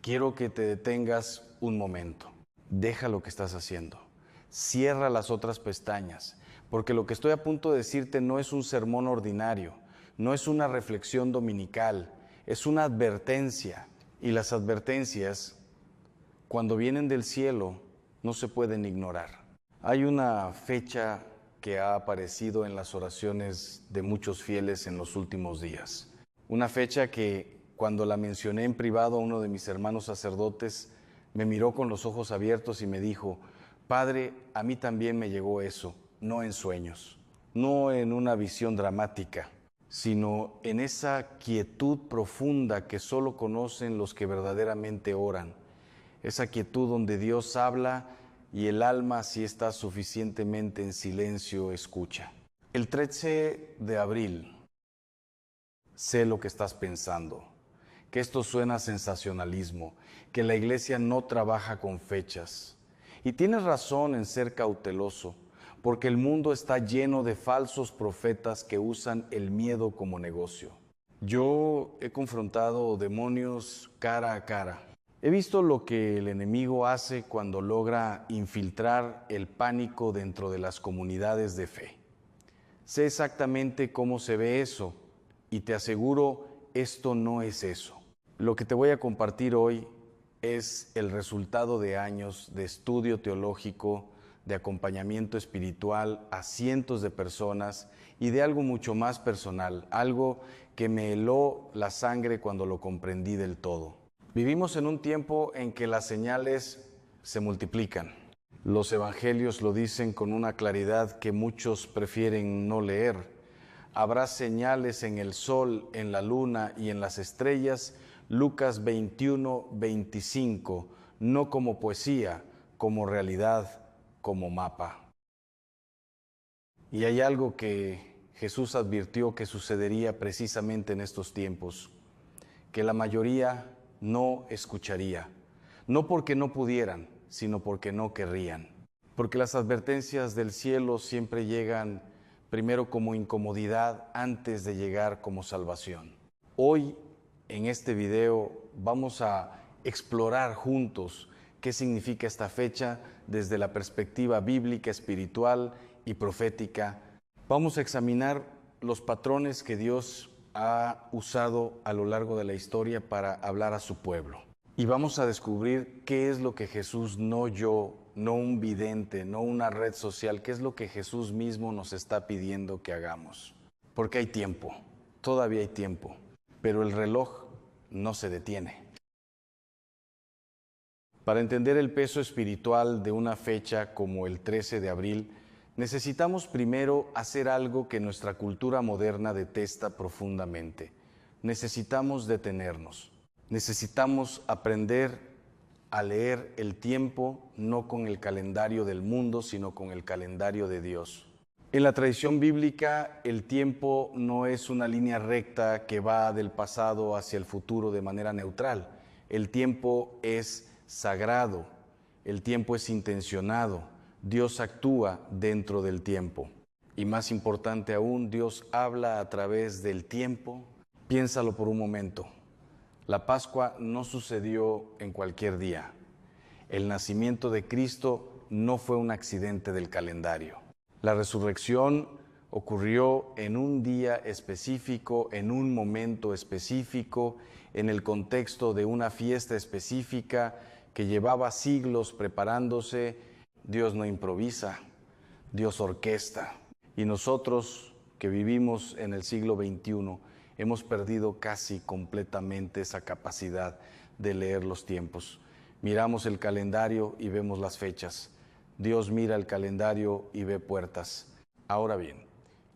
quiero que te detengas un momento. Deja lo que estás haciendo. Cierra las otras pestañas, porque lo que estoy a punto de decirte no es un sermón ordinario, no es una reflexión dominical, es una advertencia. Y las advertencias, cuando vienen del cielo, no se pueden ignorar. Hay una fecha que ha aparecido en las oraciones de muchos fieles en los últimos días. Una fecha que, cuando la mencioné en privado a uno de mis hermanos sacerdotes, me miró con los ojos abiertos y me dijo: Padre, a mí también me llegó eso, no en sueños, no en una visión dramática, sino en esa quietud profunda que solo conocen los que verdaderamente oran. Esa quietud donde Dios habla y el alma, si está suficientemente en silencio, escucha. El 13 de abril, sé lo que estás pensando, que esto suena a sensacionalismo, que la iglesia no trabaja con fechas. Y tienes razón en ser cauteloso, porque el mundo está lleno de falsos profetas que usan el miedo como negocio. Yo he confrontado demonios cara a cara. He visto lo que el enemigo hace cuando logra infiltrar el pánico dentro de las comunidades de fe. Sé exactamente cómo se ve eso y te aseguro, esto no es eso. Lo que te voy a compartir hoy es el resultado de años de estudio teológico, de acompañamiento espiritual a cientos de personas y de algo mucho más personal, algo que me heló la sangre cuando lo comprendí del todo. Vivimos en un tiempo en que las señales se multiplican. Los evangelios lo dicen con una claridad que muchos prefieren no leer. Habrá señales en el sol, en la luna y en las estrellas. Lucas 21, 25, no como poesía, como realidad, como mapa. Y hay algo que Jesús advirtió que sucedería precisamente en estos tiempos, que la mayoría no escucharía, no porque no pudieran, sino porque no querrían. Porque las advertencias del cielo siempre llegan primero como incomodidad antes de llegar como salvación. Hoy, en este video, vamos a explorar juntos qué significa esta fecha desde la perspectiva bíblica, espiritual y profética. Vamos a examinar los patrones que Dios ha usado a lo largo de la historia para hablar a su pueblo. Y vamos a descubrir qué es lo que Jesús no oyó, no un vidente, no una red social, qué es lo que Jesús mismo nos está pidiendo que hagamos. Porque hay tiempo, todavía hay tiempo, pero el reloj no se detiene. Para entender el peso espiritual de una fecha como el 13 de abril, necesitamos primero hacer algo que nuestra cultura moderna detesta profundamente. Necesitamos detenernos. Necesitamos aprender a leer el tiempo no con el calendario del mundo, sino con el calendario de Dios. En la tradición bíblica, el tiempo no es una línea recta que va del pasado hacia el futuro de manera neutral. El tiempo es sagrado, el tiempo es intencionado. Dios actúa dentro del tiempo. Y más importante aún, Dios habla a través del tiempo. Piénsalo por un momento. La Pascua no sucedió en cualquier día. El nacimiento de Cristo no fue un accidente del calendario. La resurrección ocurrió en un día específico, en un momento específico, en el contexto de una fiesta específica que llevaba siglos preparándose. Dios no improvisa, Dios orquesta. Y nosotros que vivimos en el siglo XXI hemos perdido casi completamente esa capacidad de leer los tiempos. Miramos el calendario y vemos las fechas. Dios mira el calendario y ve puertas. Ahora bien,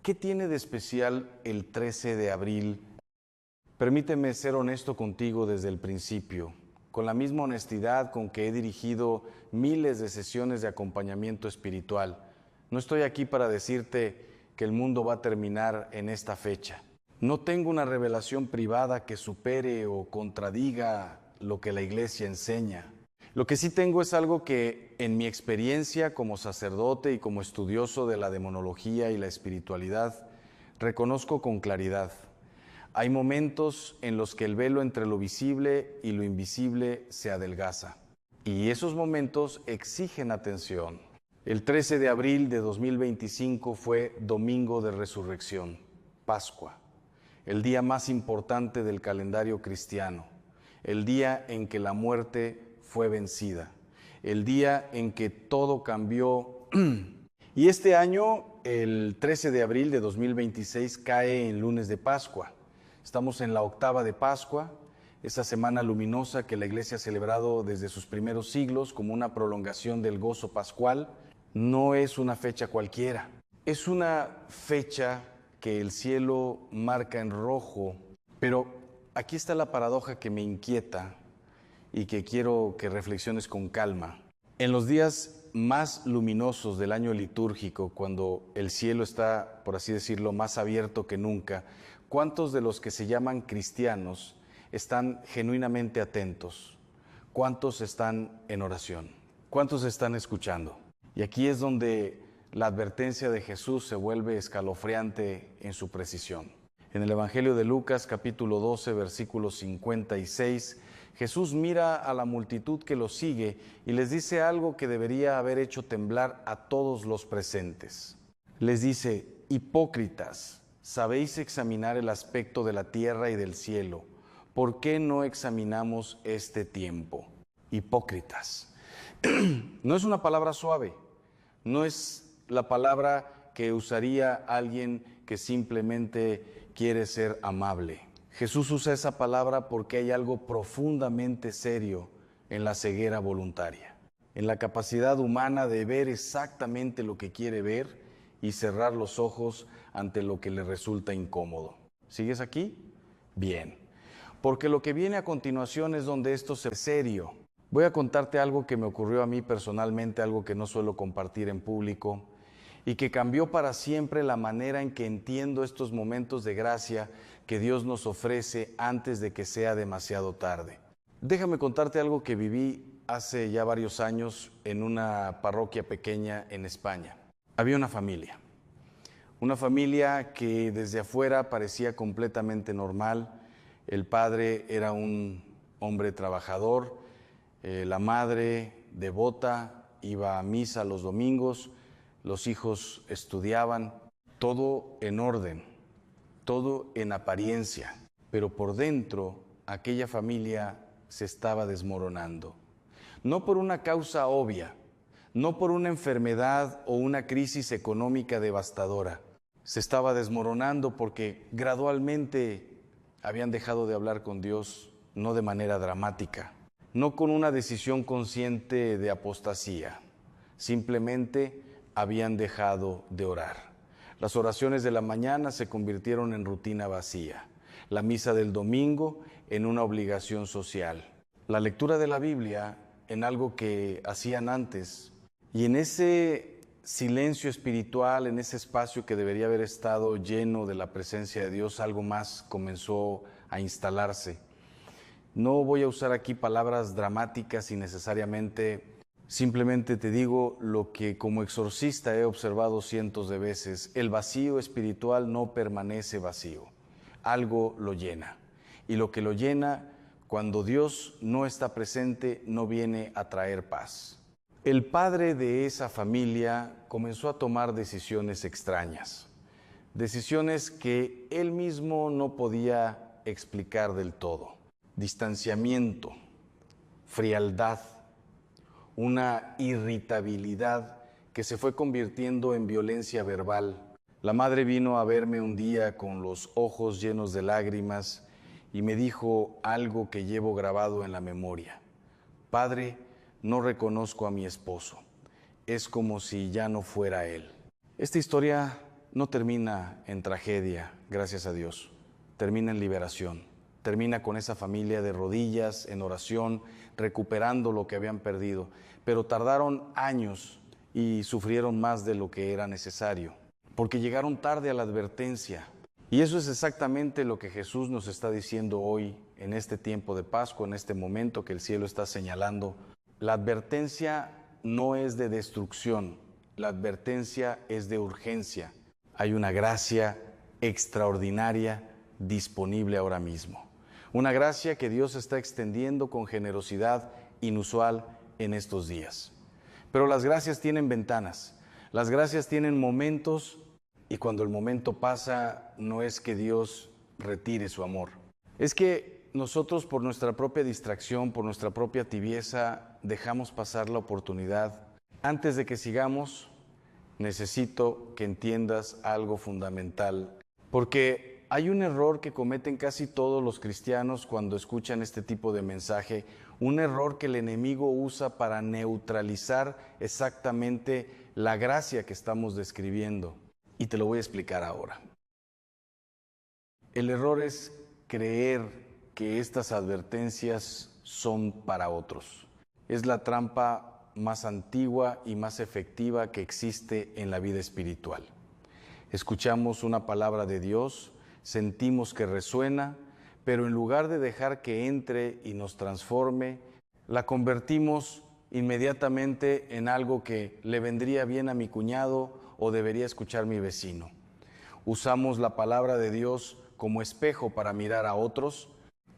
¿qué tiene de especial el 13 de abril? Permíteme ser honesto contigo desde el principio, con la misma honestidad con que he dirigido miles de sesiones de acompañamiento espiritual. No estoy aquí para decirte que el mundo va a terminar en esta fecha. No tengo una revelación privada que supere o contradiga lo que la Iglesia enseña. Lo que sí tengo es algo que, en mi experiencia como sacerdote y como estudioso de la demonología y la espiritualidad, reconozco con claridad. Hay momentos en los que el velo entre lo visible y lo invisible se adelgaza. Y esos momentos exigen atención. El 13 de abril de 2025 fue Domingo de Resurrección, Pascua, el día más importante del calendario cristiano, el día en que la muerte fue vencida, el día en que todo cambió. Y este año, el 13 de abril de 2026, cae en lunes de Pascua. Estamos en la octava de Pascua, esa semana luminosa que la Iglesia ha celebrado desde sus primeros siglos como una prolongación del gozo pascual. No es una fecha cualquiera, es una fecha que el cielo marca en rojo, pero aquí está la paradoja que me inquieta y que quiero que reflexiones con calma. En los días más luminosos del año litúrgico, cuando el cielo está, por así decirlo, más abierto que nunca, ¿cuántos de los que se llaman cristianos están genuinamente atentos? ¿Cuántos están en oración? ¿Cuántos están escuchando? Y aquí es donde la advertencia de Jesús se vuelve escalofriante en su precisión. En el Evangelio de Lucas, capítulo 12, versículo 56, Jesús mira a la multitud que lo sigue y les dice algo que debería haber hecho temblar a todos los presentes. Les dice: hipócritas, sabéis examinar el aspecto de la tierra y del cielo. ¿Por qué no examinamos este tiempo? Hipócritas. No es una palabra suave, no es la palabra que usaría alguien que simplemente quiere ser amable. Jesús usa esa palabra porque hay algo profundamente serio en la ceguera voluntaria, en la capacidad humana de ver exactamente lo que quiere ver y cerrar los ojos ante lo que le resulta incómodo. ¿Sigues aquí? Bien. Porque lo que viene a continuación es donde esto se serio. Voy a contarte algo que me ocurrió a mí personalmente, algo que no suelo compartir en público y que cambió para siempre la manera en que entiendo estos momentos de gracia que Dios nos ofrece antes de que sea demasiado tarde. Déjame contarte algo que viví hace ya varios años en una parroquia pequeña en España. Había una familia que desde afuera parecía completamente normal. El padre era un hombre trabajador, la madre devota, iba a misa los domingos, los hijos estudiaban, todo en orden, todo en apariencia, pero por dentro aquella familia se estaba desmoronando. No por una causa obvia, no por una enfermedad o una crisis económica devastadora. Se estaba desmoronando porque gradualmente habían dejado de hablar con Dios, no de manera dramática, no con una decisión consciente de apostasía, simplemente habían dejado de orar. Las oraciones de la mañana se convirtieron en rutina vacía, la misa del domingo en una obligación social, la lectura de la Biblia en algo que hacían antes, y en ese silencio espiritual, en ese espacio que debería haber estado lleno de la presencia de Dios, algo más comenzó a instalarse. No voy a usar aquí palabras dramáticas innecesariamente. Simplemente te digo lo que como exorcista he observado cientos de veces: el vacío espiritual no permanece vacío, algo lo llena. Y lo que lo llena, cuando Dios no está presente, no viene a traer paz. El padre de esa familia comenzó a tomar decisiones extrañas, decisiones que él mismo no podía explicar del todo. Distanciamiento, frialdad, una irritabilidad que se fue convirtiendo en violencia verbal. La madre vino a verme un día con los ojos llenos de lágrimas y me dijo algo que llevo grabado en la memoria: Padre, no reconozco a mi esposo. Es como si ya no fuera él. Esta historia no termina en tragedia, gracias a Dios. Termina en liberación. Termina con esa familia de rodillas, en oración, recuperando lo que habían perdido. Pero tardaron años y sufrieron más de lo que era necesario, porque llegaron tarde a la advertencia. Y eso es exactamente lo que Jesús nos está diciendo hoy, en este tiempo de Pascua, en este momento que el cielo está señalando. La advertencia no es de destrucción, la advertencia es de urgencia. Hay una gracia extraordinaria disponible ahora mismo. Una gracia que Dios está extendiendo con generosidad inusual en estos días. Pero las gracias tienen ventanas, las gracias tienen momentos, y cuando el momento pasa no es que Dios retire su amor. Es que nosotros, por nuestra propia distracción, por nuestra propia tibieza, dejamos pasar la oportunidad. Antes de que sigamos, necesito que entiendas algo fundamental, porque hay un error que cometen casi todos los cristianos cuando escuchan este tipo de mensaje, un error que el enemigo usa para neutralizar exactamente la gracia que estamos describiendo, y te lo voy a explicar ahora. El error es creer que estas advertencias son para otros. Es la trampa más antigua y más efectiva que existe en la vida espiritual. Escuchamos una palabra de Dios, sentimos que resuena, pero en lugar de dejar que entre y nos transforme, la convertimos inmediatamente en algo que le vendría bien a mi cuñado o debería escuchar mi vecino. Usamos la palabra de Dios como espejo para mirar a otros,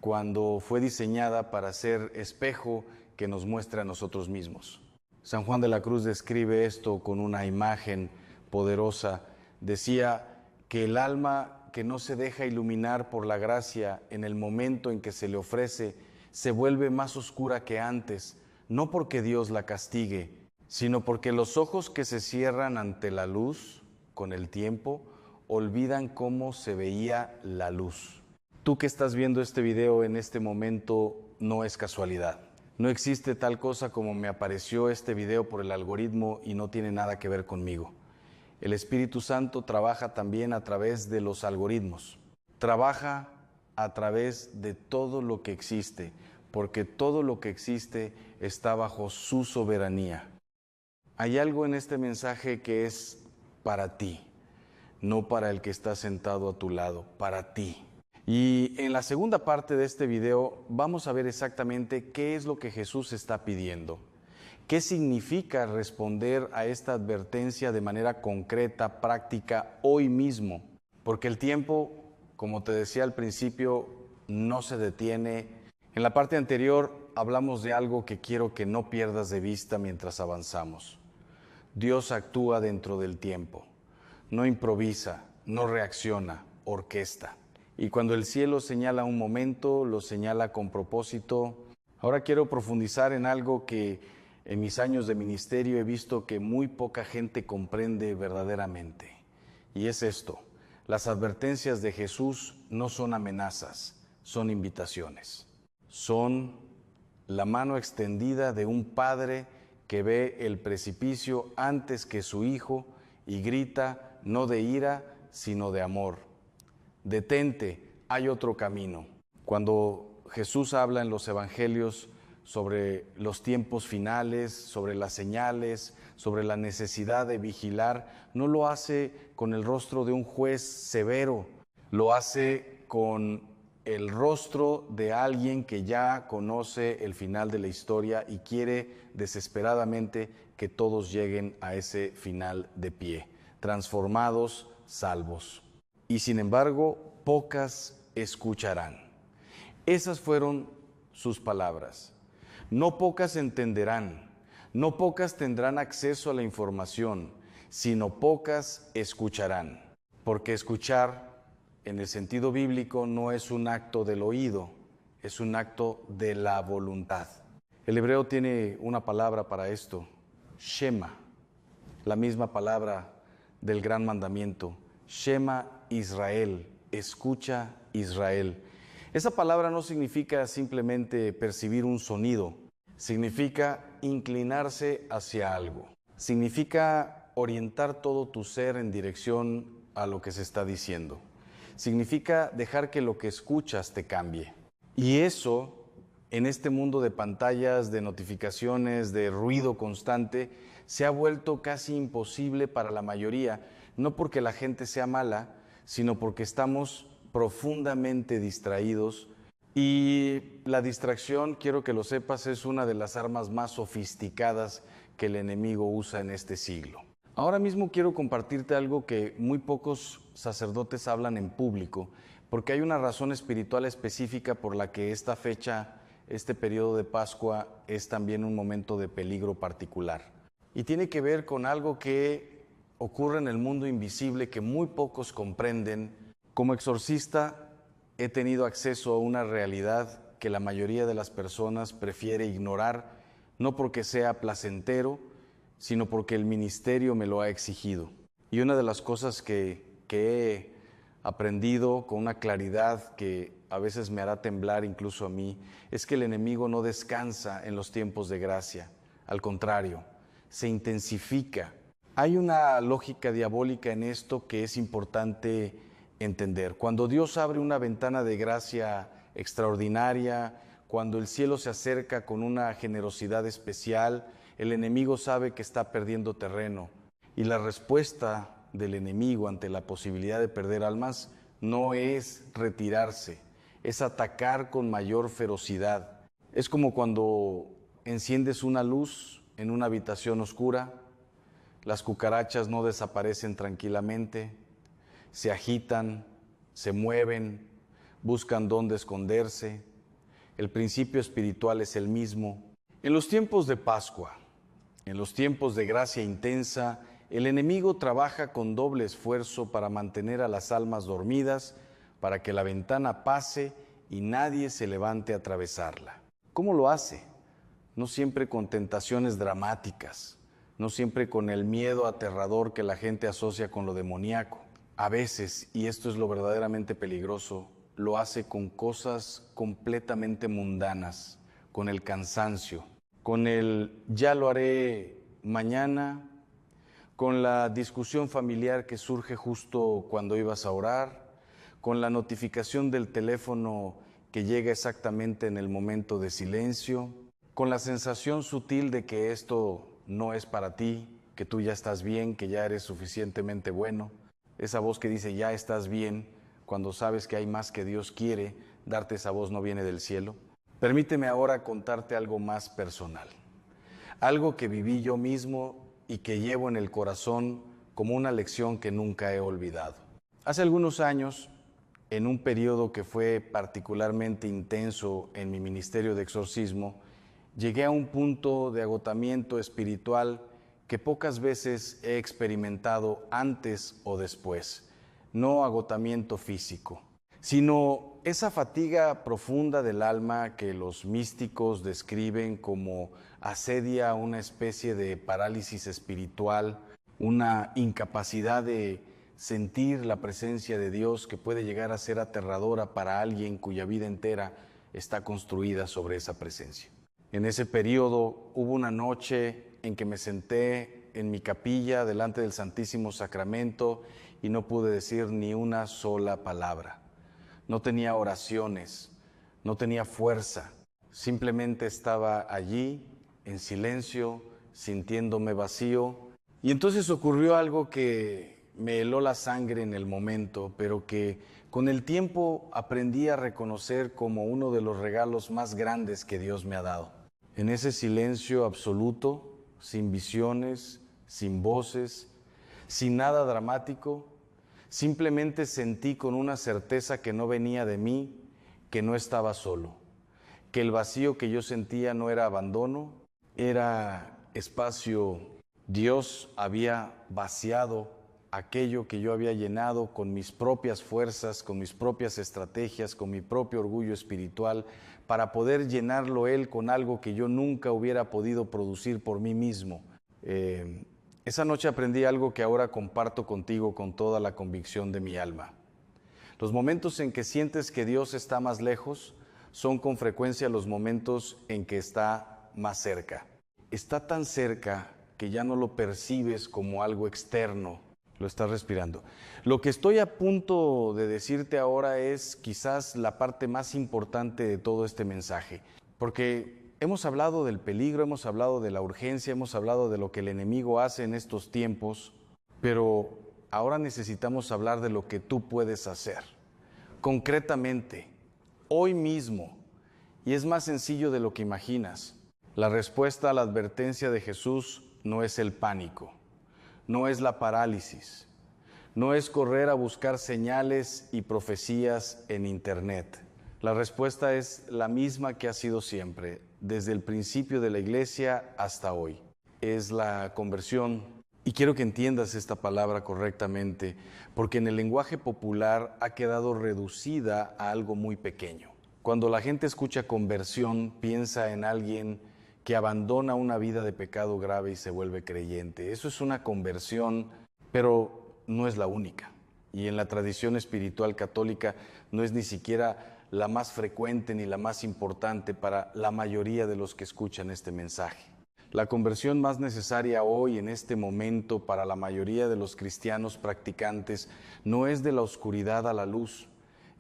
cuando fue diseñada para ser espejo que nos muestre a nosotros mismos. San Juan de la Cruz describe esto con una imagen poderosa. Decía que el alma que no se deja iluminar por la gracia en el momento en que se le ofrece, se vuelve más oscura que antes, no porque Dios la castigue, sino porque los ojos que se cierran ante la luz, con el tiempo, olvidan cómo se veía la luz. Tú que estás viendo este video en este momento, no es casualidad. No existe tal cosa como me apareció este video por el algoritmo y no tiene nada que ver conmigo. El Espíritu Santo trabaja también a través de los algoritmos. Trabaja a través de todo lo que existe, porque todo lo que existe está bajo su soberanía. Hay algo en este mensaje que es para ti, no para el que está sentado a tu lado, para ti. Y en la segunda parte de este video vamos a ver exactamente qué es lo que Jesús está pidiendo. ¿Qué significa responder a esta advertencia de manera concreta, práctica, hoy mismo? Porque el tiempo, como te decía al principio, no se detiene. En la parte anterior hablamos de algo que quiero que no pierdas de vista mientras avanzamos. Dios actúa dentro del tiempo. No improvisa, no reacciona, orquesta. Y cuando el cielo señala un momento, lo señala con propósito. Ahora quiero profundizar en algo que en mis años de ministerio he visto que muy poca gente comprende verdaderamente. Y es esto: las advertencias de Jesús no son amenazas, son invitaciones. Son la mano extendida de un padre que ve el precipicio antes que su hijo y grita no de ira, sino de amor. Detente, hay otro camino. Cuando Jesús habla en los evangelios sobre los tiempos finales, sobre las señales, sobre la necesidad de vigilar, no lo hace con el rostro de un juez severo, lo hace con el rostro de alguien que ya conoce el final de la historia y quiere desesperadamente que todos lleguen a ese final de pie, transformados, salvos. Y sin embargo, pocas escucharán. Esas fueron sus palabras. No pocas entenderán, no pocas tendrán acceso a la información, sino pocas escucharán. Porque escuchar, en el sentido bíblico, no es un acto del oído, es un acto de la voluntad. El hebreo tiene una palabra para esto, Shema, la misma palabra del gran mandamiento. Shema Israel, escucha Israel. Esa palabra no significa simplemente percibir un sonido, significa inclinarse hacia algo, significa orientar todo tu ser en dirección a lo que se está diciendo, significa dejar que lo que escuchas te cambie. Y eso, en este mundo de pantallas, de notificaciones, de ruido constante, se ha vuelto casi imposible para la mayoría, no porque la gente sea mala, sino porque estamos profundamente distraídos. Y la distracción, quiero que lo sepas, es una de las armas más sofisticadas que el enemigo usa en este siglo. Ahora mismo quiero compartirte algo que muy pocos sacerdotes hablan en público, porque hay una razón espiritual específica por la que esta fecha, este periodo de Pascua, es también un momento de peligro particular. Y tiene que ver con algo que ocurre en el mundo invisible que muy pocos comprenden. Como exorcista he tenido acceso a una realidad que la mayoría de las personas prefiere ignorar, no porque sea placentero, sino porque el ministerio me lo ha exigido. Y una de las cosas que he aprendido con una claridad que a veces me hará temblar incluso a mí, es que el enemigo no descansa en los tiempos de gracia. Al contrario, se intensifica. Hay una lógica diabólica en esto que es importante entender. Cuando Dios abre una ventana de gracia extraordinaria, cuando el cielo se acerca con una generosidad especial, el enemigo sabe que está perdiendo terreno. Y la respuesta del enemigo ante la posibilidad de perder almas no es retirarse, es atacar con mayor ferocidad. Es como cuando enciendes una luz en una habitación oscura, las cucarachas no desaparecen tranquilamente, se agitan, se mueven, buscan dónde esconderse. El principio espiritual es el mismo. En los tiempos de Pascua, en los tiempos de gracia intensa, el enemigo trabaja con doble esfuerzo para mantener a las almas dormidas, para que la ventana pase y nadie se levante a atravesarla. ¿Cómo lo hace? No siempre con tentaciones dramáticas, no siempre con el miedo aterrador que la gente asocia con lo demoníaco. A veces, y esto es lo verdaderamente peligroso, lo hace con cosas completamente mundanas, con el cansancio, con el ya lo haré mañana, con la discusión familiar que surge justo cuando ibas a orar, con la notificación del teléfono que llega exactamente en el momento de silencio, con la sensación sutil de que esto no es para ti, que tú ya estás bien, que ya eres suficientemente bueno. Esa voz que dice ya estás bien, cuando sabes que hay más que Dios quiere darte, esa voz no viene del cielo. Permíteme ahora contarte algo más personal, algo que viví yo mismo y que llevo en el corazón como una lección que nunca he olvidado. Hace algunos años, en un periodo que fue particularmente intenso en mi ministerio de exorcismo, llegué a un punto de agotamiento espiritual que pocas veces he experimentado antes o después. No agotamiento físico, sino esa fatiga profunda del alma que los místicos describen como asedia una especie de parálisis espiritual, una incapacidad de sentir la presencia de Dios que puede llegar a ser aterradora para alguien cuya vida entera está construida sobre esa presencia. En ese periodo hubo una noche en que me senté en mi capilla delante del Santísimo Sacramento y no pude decir ni una sola palabra. No tenía oraciones, no tenía fuerza, simplemente estaba allí en silencio, sintiéndome vacío. Y entonces ocurrió algo que me heló la sangre en el momento, pero que con el tiempo aprendí a reconocer como uno de los regalos más grandes que Dios me ha dado. En ese silencio absoluto, sin visiones, sin voces, sin nada dramático, simplemente sentí con una certeza que no venía de mí, que no estaba solo, que el vacío que yo sentía no era abandono, era espacio. Dios había vaciado aquello que yo había llenado con mis propias fuerzas, con mis propias estrategias, con mi propio orgullo espiritual, para poder llenarlo Él con algo que yo nunca hubiera podido producir por mí mismo. Esa noche aprendí algo que ahora comparto contigo con toda la convicción de mi alma. Los momentos en que sientes que Dios está más lejos son con frecuencia los momentos en que está más cerca. Está tan cerca que ya no lo percibes como algo externo, lo estás respirando. Lo que estoy a punto de decirte ahora es quizás la parte más importante de todo este mensaje, porque hemos hablado del peligro, hemos hablado de la urgencia, hemos hablado de lo que el enemigo hace en estos tiempos, pero ahora necesitamos hablar de lo que tú puedes hacer, concretamente, hoy mismo, y es más sencillo de lo que imaginas. La respuesta a la advertencia de Jesús no es el pánico, no es la parálisis, No es correr a buscar señales y profecías en Internet. La respuesta es la misma que ha sido siempre, desde el principio de la iglesia hasta hoy. Es la conversión. Y quiero que entiendas esta palabra correctamente, porque en el lenguaje popular ha quedado reducida a algo muy pequeño. Cuando la gente escucha conversión, piensa en alguien que abandona una vida de pecado grave y se vuelve creyente. Eso es una conversión, pero no es la única. Y en la tradición espiritual católica no es ni siquiera la más frecuente ni la más importante para la mayoría de los que escuchan este mensaje. La conversión más necesaria hoy, en este momento, para la mayoría de los cristianos practicantes, no es de la oscuridad a la luz,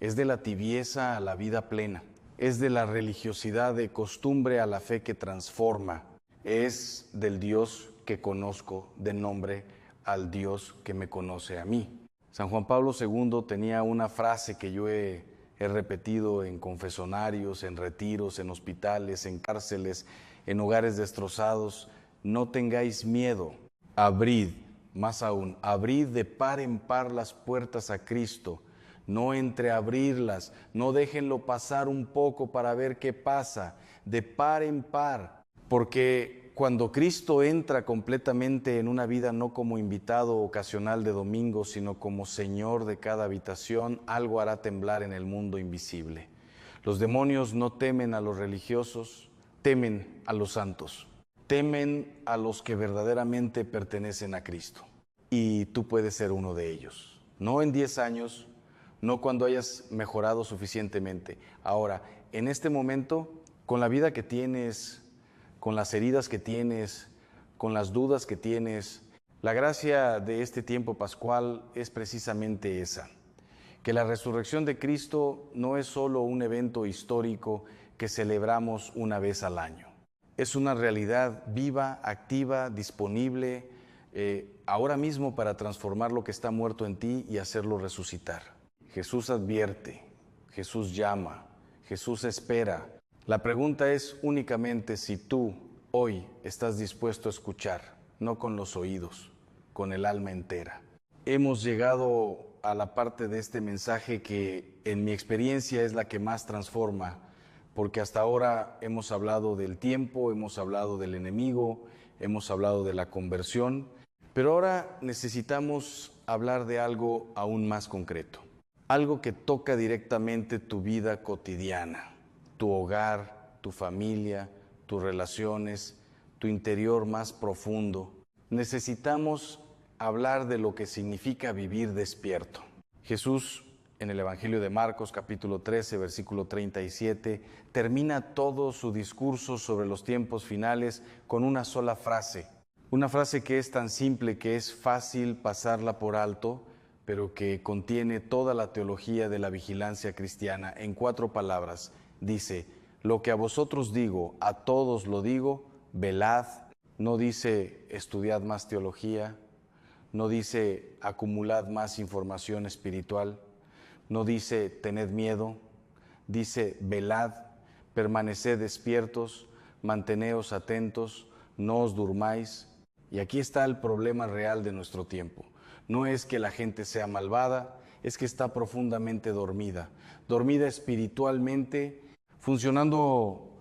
es de la tibieza a la vida plena, es de la religiosidad de costumbre a la fe que transforma, es del Dios que conozco de nombre al Dios que me conoce a mí. San Juan Pablo II tenía una frase que yo he repetido en confesonarios, en retiros, en hospitales, en cárceles, en hogares destrozados: no tengáis miedo, abrid, más aún, abrid de par en par las puertas a Cristo, no entreabrirlas, no déjenlo pasar un poco para ver qué pasa, de par en par, porque cuando Cristo entra completamente en una vida, no como invitado ocasional de domingo, sino como Señor de cada habitación, algo hará temblar en el mundo invisible. Los demonios no temen a los religiosos, temen a los santos, temen a los que verdaderamente pertenecen a Cristo. Y tú puedes ser uno de ellos. No en 10 años, no cuando hayas mejorado suficientemente. Ahora, en este momento, con la vida que tienes, con las heridas que tienes, con las dudas que tienes, la gracia de este tiempo pascual es precisamente esa: que la resurrección de Cristo no es solo un evento histórico que celebramos una vez al año. Es una realidad viva, activa, disponible ahora mismo para transformar lo que está muerto en ti y hacerlo resucitar. Jesús advierte, Jesús llama, Jesús espera. La pregunta es únicamente si tú hoy estás dispuesto a escuchar, no con los oídos, con el alma entera. Hemos llegado a la parte de este mensaje que en mi experiencia es la que más transforma, porque hasta ahora hemos hablado del tiempo, hemos hablado del enemigo, hemos hablado de la conversión, pero ahora necesitamos hablar de algo aún más concreto, algo que toca directamente tu vida cotidiana, tu hogar, tu familia, tus relaciones, tu interior más profundo. Necesitamos hablar de lo que significa vivir despierto. Jesús, en el Evangelio de Marcos, capítulo 13, versículo 37, termina todo su discurso sobre los tiempos finales con una sola frase. Una frase que es tan simple que es fácil pasarla por alto, pero que contiene toda la teología de la vigilancia cristiana. En 4 palabras, dice: lo que a vosotros digo, a todos lo digo, velad. No dice estudiad más teología, no dice acumulad más información espiritual, no dice tened miedo, dice velad, permaneced despiertos, manteneos atentos, no os durmáis. Y aquí está el problema real de nuestro tiempo. No es que la gente sea malvada, es que está profundamente dormida, dormida espiritualmente, funcionando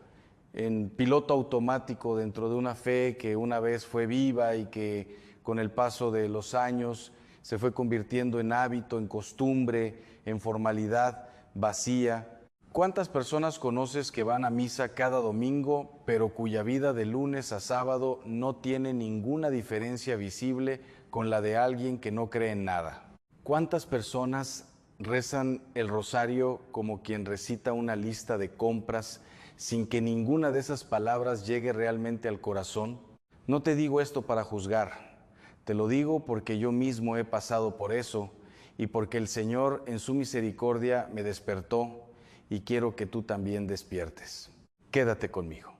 en piloto automático dentro de una fe que una vez fue viva y que con el paso de los años se fue convirtiendo en hábito, en costumbre, en formalidad vacía. ¿Cuántas personas conoces que van a misa cada domingo, pero cuya vida de lunes a sábado no tiene ninguna diferencia visible con la de alguien que no cree en nada? ¿Cuántas personas rezan el rosario como quien recita una lista de compras sin que ninguna de esas palabras llegue realmente al corazón? No te digo esto para juzgar, te lo digo porque yo mismo he pasado por eso y porque el Señor en su misericordia me despertó y quiero que tú también despiertes. Quédate conmigo,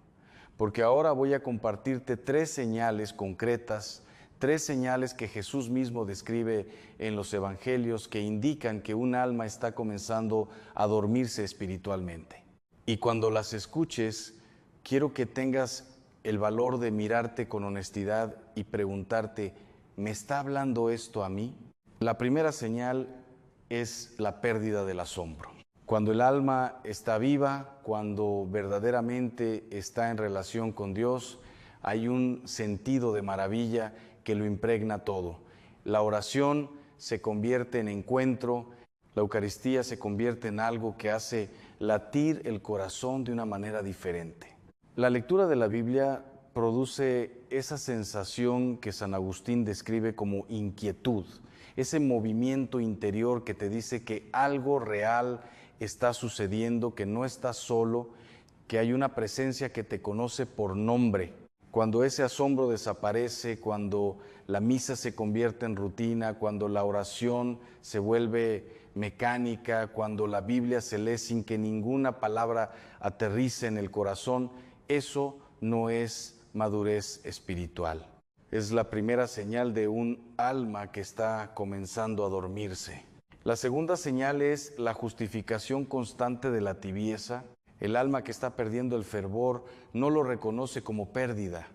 porque ahora voy a compartirte 3 señales concretas, 3 señales que Jesús mismo describe en los evangelios que indican que un alma está comenzando a dormirse espiritualmente. Y cuando las escuches, quiero que tengas el valor de mirarte con honestidad y preguntarte: ¿me está hablando esto a mí? La primera señal es la pérdida del asombro. Cuando el alma está viva, cuando verdaderamente está en relación con Dios, hay un sentido de maravilla que lo impregna todo. La oración se convierte en encuentro, la Eucaristía se convierte en algo que hace latir el corazón de una manera diferente. La lectura de la Biblia produce esa sensación que San Agustín describe como inquietud, ese movimiento interior que te dice que algo real está sucediendo, que no estás solo, que hay una presencia que te conoce por nombre. Cuando ese asombro desaparece, cuando la misa se convierte en rutina, cuando la oración se vuelve mecánica, cuando la Biblia se lee sin que ninguna palabra aterrice en el corazón, eso no es madurez espiritual. Es la primera señal de un alma que está comenzando a dormirse. La segunda señal es la justificación constante de la tibieza. El alma que está perdiendo el fervor no lo reconoce como pérdida,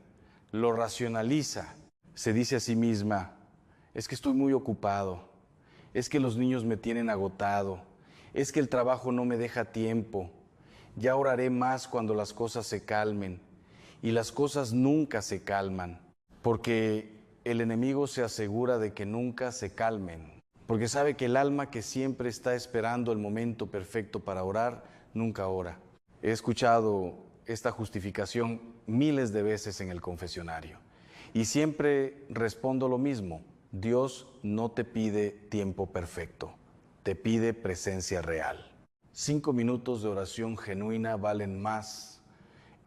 lo racionaliza. Se dice a sí misma, es que estoy muy ocupado, es que los niños me tienen agotado, es que el trabajo no me deja tiempo, ya oraré más cuando las cosas se calmen. Y las cosas nunca se calman, porque el enemigo se asegura de que nunca se calmen, porque sabe que el alma que siempre está esperando el momento perfecto para orar, nunca ora. He escuchado esta justificación miles de veces en el confesionario y siempre respondo lo mismo: Dios no te pide tiempo perfecto, te pide presencia real. 5 minutos de oración genuina valen más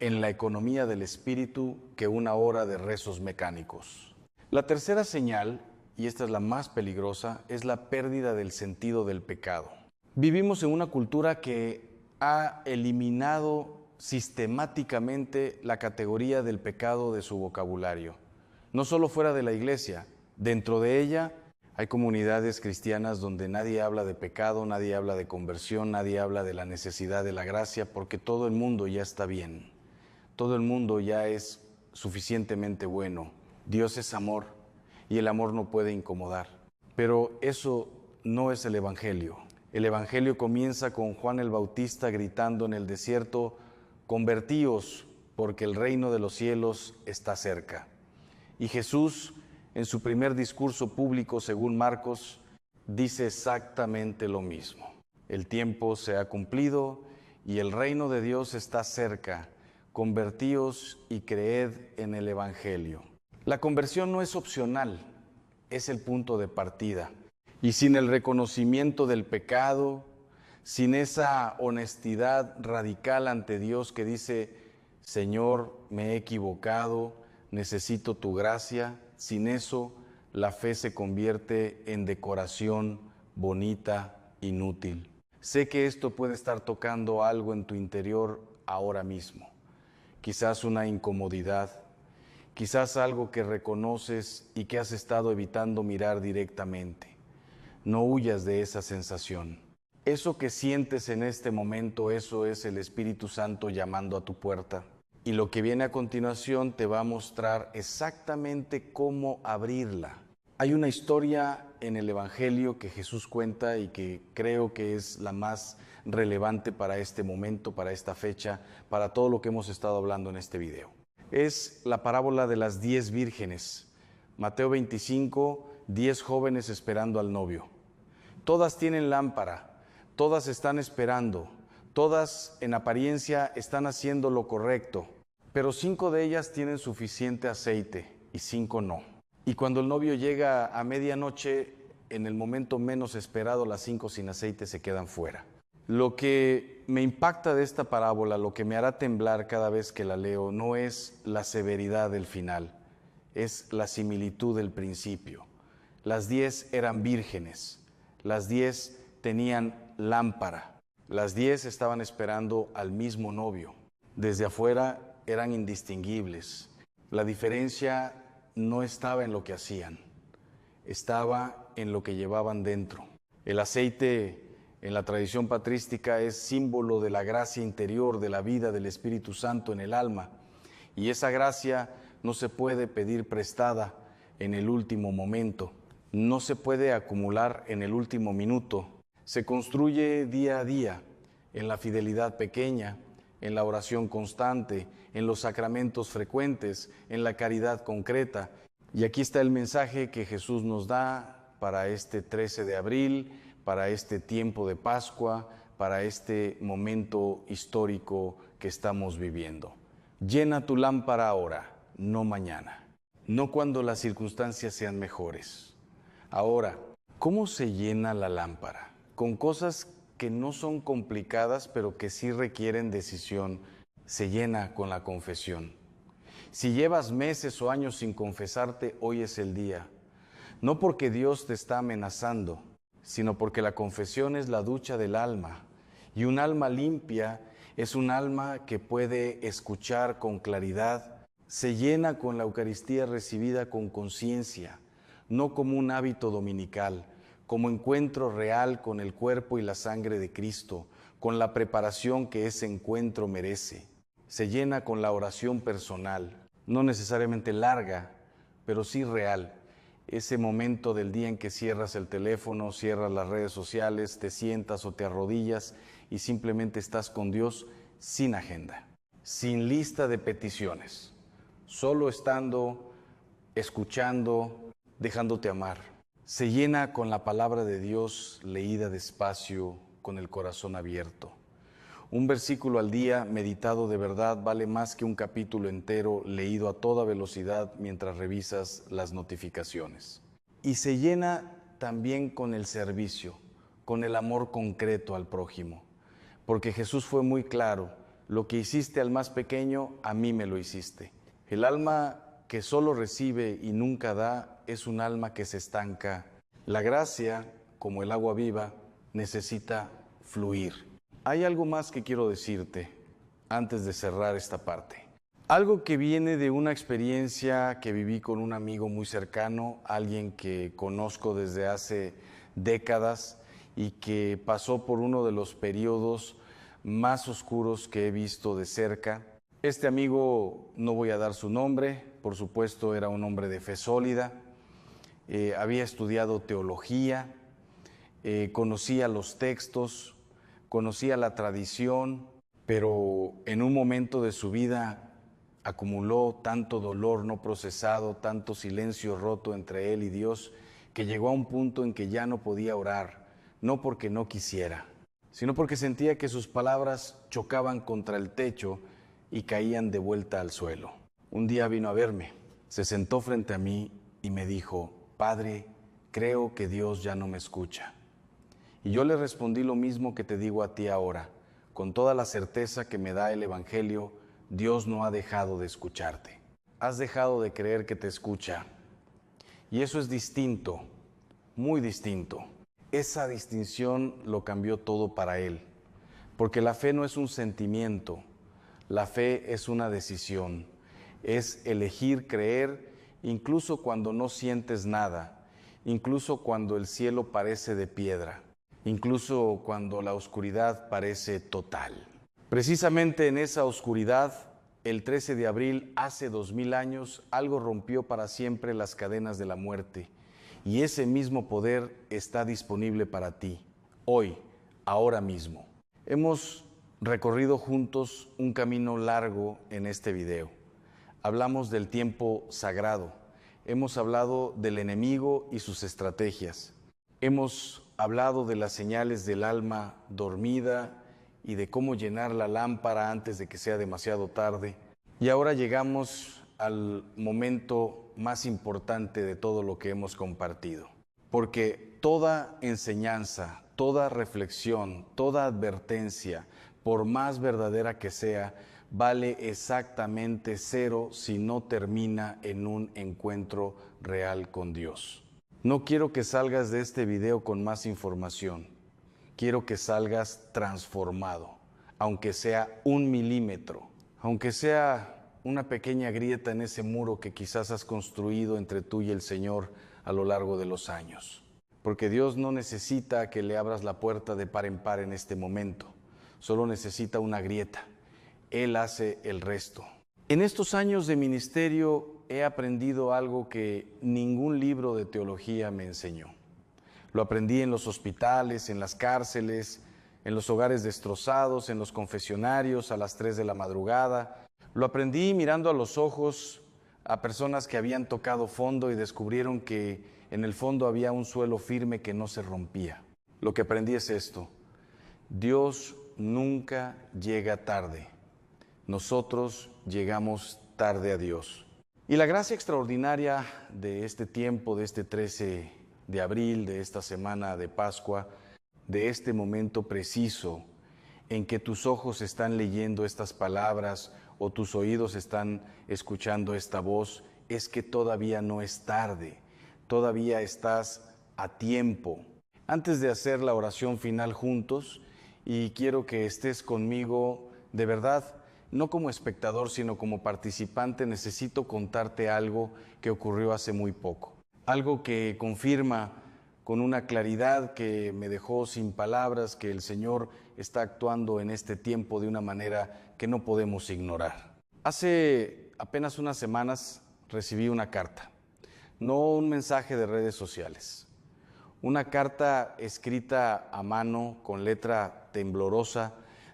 en la economía del espíritu que 1 hora de rezos mecánicos. La tercera señal, y esta es la más peligrosa, es la pérdida del sentido del pecado. Vivimos en una cultura que ha eliminado sistemáticamente la categoría del pecado de su vocabulario. No solo fuera de la iglesia, dentro de ella hay comunidades cristianas donde nadie habla de pecado, nadie habla de conversión, nadie habla de la necesidad de la gracia, porque todo el mundo ya está bien. Todo el mundo ya es suficientemente bueno. Dios es amor y el amor no puede incomodar. Pero eso no es el Evangelio. El Evangelio comienza con Juan el Bautista gritando en el desierto: convertíos, porque el reino de los cielos está cerca. Y Jesús, en su primer discurso público, según Marcos, dice exactamente lo mismo. El tiempo se ha cumplido y el reino de Dios está cerca. Convertíos y creed en el Evangelio. La conversión no es opcional, es el punto de partida. Y sin el reconocimiento del pecado, sin esa honestidad radical ante Dios que dice: Señor, me he equivocado, necesito tu gracia, sin eso la fe se convierte en decoración bonita, inútil. Sé que esto puede estar tocando algo en tu interior ahora mismo. Quizás una incomodidad, quizás algo que reconoces y que has estado evitando mirar directamente. No huyas de esa sensación. Eso que sientes en este momento, eso es el Espíritu Santo llamando a tu puerta. Y lo que viene a continuación te va a mostrar exactamente cómo abrirla. Hay una historia en el Evangelio que Jesús cuenta y que creo que es la más relevante para este momento, para esta fecha, para todo lo que hemos estado hablando en este video. Es la parábola de las 10 vírgenes. Mateo 25, 10 jóvenes esperando al novio. Todas tienen lámpara, todas están esperando, todas en apariencia están haciendo lo correcto, pero 5 de ellas tienen suficiente aceite y 5 no. Y cuando el novio llega a medianoche, en el momento menos esperado, las 5 sin aceite se quedan fuera. Lo que me impacta de esta parábola, lo que me hará temblar cada vez que la leo, no es la severidad del final, es la similitud del principio. Las 10 eran vírgenes, las 10 tenían lámpara, las 10 estaban esperando al mismo novio. Desde afuera eran indistinguibles. La diferencia no estaba en lo que hacían, estaba en lo que llevaban dentro. El aceite en la tradición patrística es símbolo de la gracia interior, de la vida del Espíritu Santo en el alma. Y esa gracia no se puede pedir prestada en el último momento. no se puede acumular en el último minuto. Se construye día a día, en la fidelidad pequeña, en la oración constante, en los sacramentos frecuentes, en la caridad concreta. Y aquí está el mensaje que Jesús nos da para este 13 de abril, para este tiempo de Pascua, para este momento histórico que estamos viviendo. Llena tu lámpara ahora, no mañana, no cuando las circunstancias sean mejores. Ahora, ¿cómo se llena la lámpara? Con cosas que no son complicadas, pero que sí requieren decisión. Se llena con la confesión. Si llevas meses o años sin confesarte, hoy es el día. No porque Dios te está amenazando, sino porque la confesión es la ducha del alma. Y un alma limpia es un alma que puede escuchar con claridad. Se llena con la Eucaristía recibida con conciencia, no como un hábito dominical, como encuentro real con el cuerpo y la sangre de Cristo, con la preparación que ese encuentro merece. Se llena con la oración personal, no necesariamente larga, pero sí real. Ese momento del día en que cierras el teléfono, cierras las redes sociales, te sientas o te arrodillas y simplemente estás con Dios sin agenda, sin lista de peticiones, solo estando, escuchando, dejándote amar. Se llena con la palabra de Dios leída despacio, con el corazón abierto. Un versículo al día meditado de verdad vale más que un capítulo entero leído a toda velocidad mientras revisas las notificaciones. Y se llena también con el servicio, con el amor concreto al prójimo. Porque Jesús fue muy claro: lo que hiciste al más pequeño, a mí me lo hiciste. El alma que solo recibe y nunca da es un alma que se estanca. La gracia, como el agua viva, necesita fluir. Hay algo más que quiero decirte antes de cerrar esta parte. Algo que viene de una experiencia que viví con un amigo muy cercano, alguien que conozco desde hace décadas y que pasó por uno de los periodos más oscuros que he visto de cerca. Este amigo, no voy a dar su nombre, por supuesto era un hombre de fe sólida, había estudiado teología, conocía los textos, conocía la tradición, pero en un momento de su vida acumuló tanto dolor no procesado, tanto silencio roto entre él y Dios, que llegó a un punto en que ya no podía orar, no porque no quisiera, sino porque sentía que sus palabras chocaban contra el techo y caían de vuelta al suelo. Un día vino a verme, se sentó frente a mí y me dijo: Padre, creo que Dios ya no me escucha. Y yo le respondí lo mismo que te digo a ti ahora, con toda la certeza que me da el Evangelio: Dios no ha dejado de escucharte. Has dejado de creer que te escucha. Y eso es distinto, muy distinto. Esa distinción lo cambió todo para él, porque la fe no es un sentimiento, la fe es una decisión, es elegir creer incluso cuando no sientes nada, incluso cuando el cielo parece de piedra, incluso cuando la oscuridad parece total. Precisamente en esa oscuridad, el 13 de abril, hace 2000 años, algo rompió para siempre las cadenas de la muerte. Y ese mismo poder está disponible para ti, hoy, ahora mismo. Hemos recorrido juntos un camino largo en este video. Hablamos del tiempo sagrado, hemos hablado del enemigo y sus estrategias. Hemos hablado de las señales del alma dormida y de cómo llenar la lámpara antes de que sea demasiado tarde. Y ahora llegamos al momento más importante de todo lo que hemos compartido. Porque toda enseñanza, toda reflexión, toda advertencia, por más verdadera que sea, vale exactamente cero si no termina en un encuentro real con Dios. No quiero que salgas de este video con más información. Quiero que salgas transformado, aunque sea 1 milímetro, aunque sea una pequeña grieta en ese muro que quizás has construido entre tú y el Señor a lo largo de los años. Porque Dios no necesita que le abras la puerta de par en par en este momento, solo necesita una grieta. Él hace el resto. En estos años de ministerio he aprendido algo que ningún libro de teología me enseñó. Lo aprendí en los hospitales, en las cárceles, en los hogares destrozados, en los confesionarios a las 3 de la madrugada. Lo aprendí mirando a los ojos a personas que habían tocado fondo y descubrieron que en el fondo había un suelo firme que no se rompía. Lo que aprendí es esto: Dios nunca llega tarde. Nosotros llegamos tarde a Dios. Y la gracia extraordinaria de este tiempo, de este 13 de abril, de esta semana de Pascua, de este momento preciso en que tus ojos están leyendo estas palabras o tus oídos están escuchando esta voz, es que todavía no es tarde, todavía estás a tiempo. Antes de hacer la oración final juntos, y quiero que estés conmigo de verdad, no como espectador, sino como participante, necesito contarte algo que ocurrió hace muy poco. Algo que confirma con una claridad que me dejó sin palabras que el Señor está actuando en este tiempo de una manera que no podemos ignorar. Hace apenas unas semanas recibí una carta, no un mensaje de redes sociales, una carta escrita a mano con letra temblorosa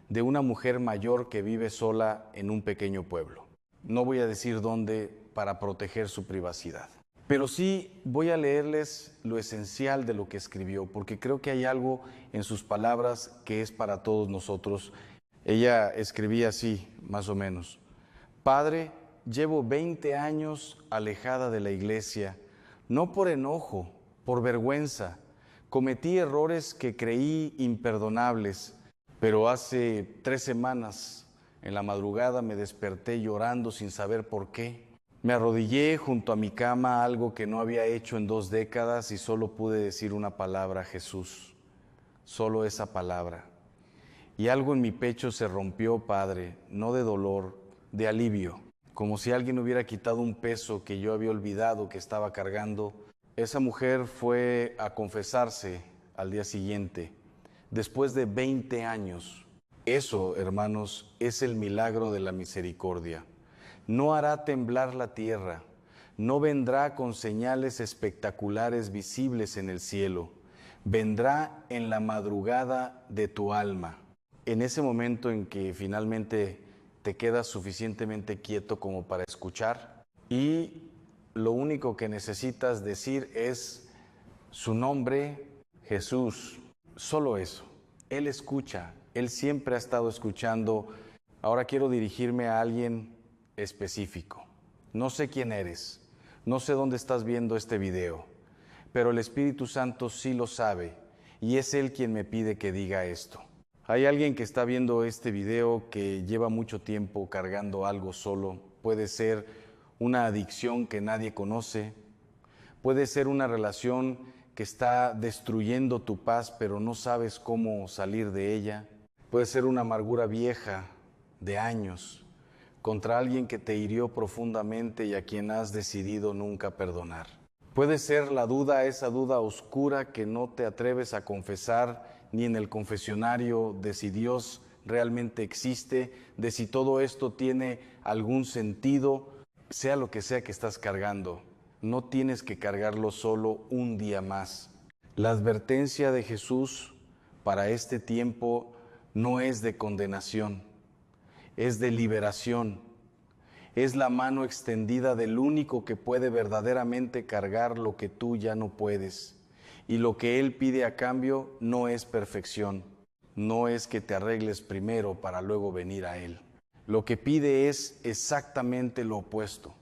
de una mujer mayor que vive sola en un pequeño pueblo. No voy a decir dónde para proteger su privacidad, pero sí voy a leerles lo esencial de lo que escribió, porque creo que hay algo en sus palabras que es para todos nosotros. Ella escribía así, más o menos: Padre, llevo 20 años alejada de la iglesia, no por enojo, por vergüenza. Cometí errores que creí imperdonables, pero hace 3 semanas, en la madrugada, me desperté llorando sin saber por qué. Me arrodillé junto a mi cama, algo que no había hecho en 2 décadas, y solo pude decir una palabra: Jesús, solo esa palabra. Y algo en mi pecho se rompió, Padre, no de dolor, de alivio, como si alguien hubiera quitado un peso que yo había olvidado que estaba cargando. Esa mujer fue a confesarse al día siguiente, después de 20 años. Eso, hermanos, es el milagro de la misericordia. No hará temblar la tierra, no vendrá con señales espectaculares visibles en el cielo, vendrá en la madrugada de tu alma. En ese momento en que finalmente te quedas suficientemente quieto como para escuchar, y lo único que necesitas decir es su nombre, Jesús, solo eso. Él escucha, Él siempre ha estado escuchando. Ahora quiero dirigirme a alguien específico. No sé quién eres, no sé dónde estás viendo este video, pero el Espíritu Santo sí lo sabe, y es Él quien me pide que diga esto. Hay alguien que está viendo este video que lleva mucho tiempo cargando algo solo. Puede ser una adicción que nadie conoce, puede ser una relación que está destruyendo tu paz, pero no sabes cómo salir de ella. Puede ser una amargura vieja de años contra alguien que te hirió profundamente y a quien has decidido nunca perdonar. Puede ser la duda, esa duda oscura que no te atreves a confesar ni en el confesionario, de si Dios realmente existe, de si todo esto tiene algún sentido. Sea lo que sea que estás cargando, no tienes que cargarlo solo un día más. La advertencia de Jesús para este tiempo no es de condenación, es de liberación. Es la mano extendida del único que puede verdaderamente cargar lo que tú ya no puedes. Y lo que Él pide a cambio no es perfección, no es que te arregles primero para luego venir a Él. Lo que pide es exactamente lo opuesto.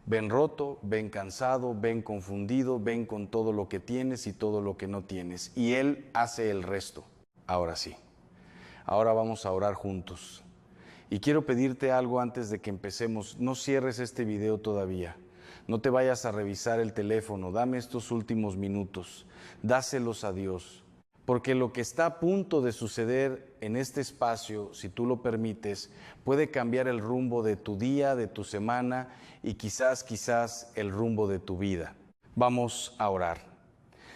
Ven roto, ven cansado, ven confundido, ven con todo lo que tienes y todo lo que no tienes. Y Él hace el resto. Ahora sí, ahora vamos a orar juntos. Y quiero pedirte algo antes de que empecemos. No cierres este video todavía. No te vayas a revisar el teléfono. Dame estos últimos minutos. Dáselos a Dios. Porque lo que está a punto de suceder en este espacio, si tú lo permites, puede cambiar el rumbo de tu día, de tu semana y quizás el rumbo de tu vida. Vamos a orar.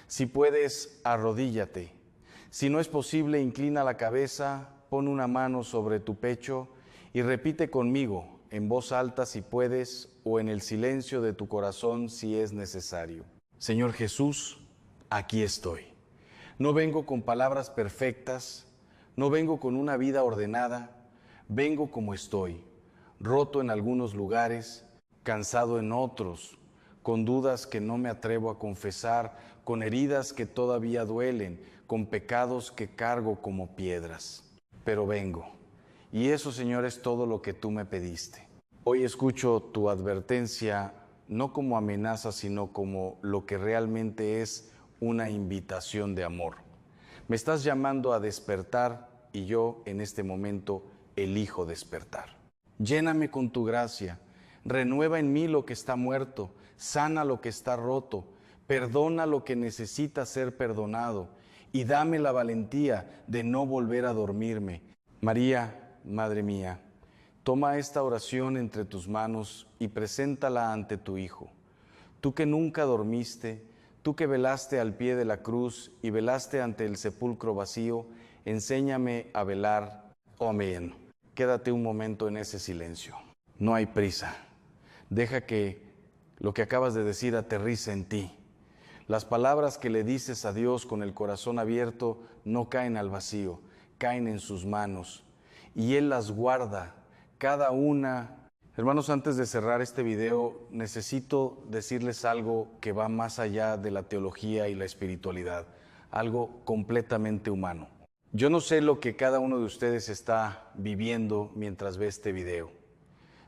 Si puedes, arrodíllate. Si no es posible, inclina la cabeza, pon una mano sobre tu pecho y repite conmigo en voz alta, si puedes, o en el silencio de tu corazón si es necesario. Señor Jesús, aquí estoy. No vengo con palabras perfectas, no vengo con una vida ordenada, vengo como estoy, roto en algunos lugares, cansado en otros, con dudas que no me atrevo a confesar, con heridas que todavía duelen, con pecados que cargo como piedras. Pero vengo, y eso, Señor, es todo lo que tú me pediste. Hoy escucho tu advertencia no como amenaza, sino como lo que realmente es una invitación de amor. Me estás llamando a despertar y yo en este momento elijo despertar. Lléname con tu gracia, renueva en mí lo que está muerto, sana lo que está roto, perdona lo que necesita ser perdonado y dame la valentía de no volver a dormirme. María, Madre mía, toma esta oración entre tus manos y preséntala ante tu Hijo. Tú que nunca dormiste, tú que velaste al pie de la cruz y velaste ante el sepulcro vacío, enséñame a velar. Amén. Quédate un momento en ese silencio. No hay prisa. Deja que lo que acabas de decir aterrice en ti. Las palabras que le dices a Dios con el corazón abierto no caen al vacío, caen en sus manos. Y Él las guarda, cada una. Hermanos, antes de cerrar este video, necesito decirles algo que va más allá de la teología y la espiritualidad, algo completamente humano. Yo no sé lo que cada uno de ustedes está viviendo mientras ve este video.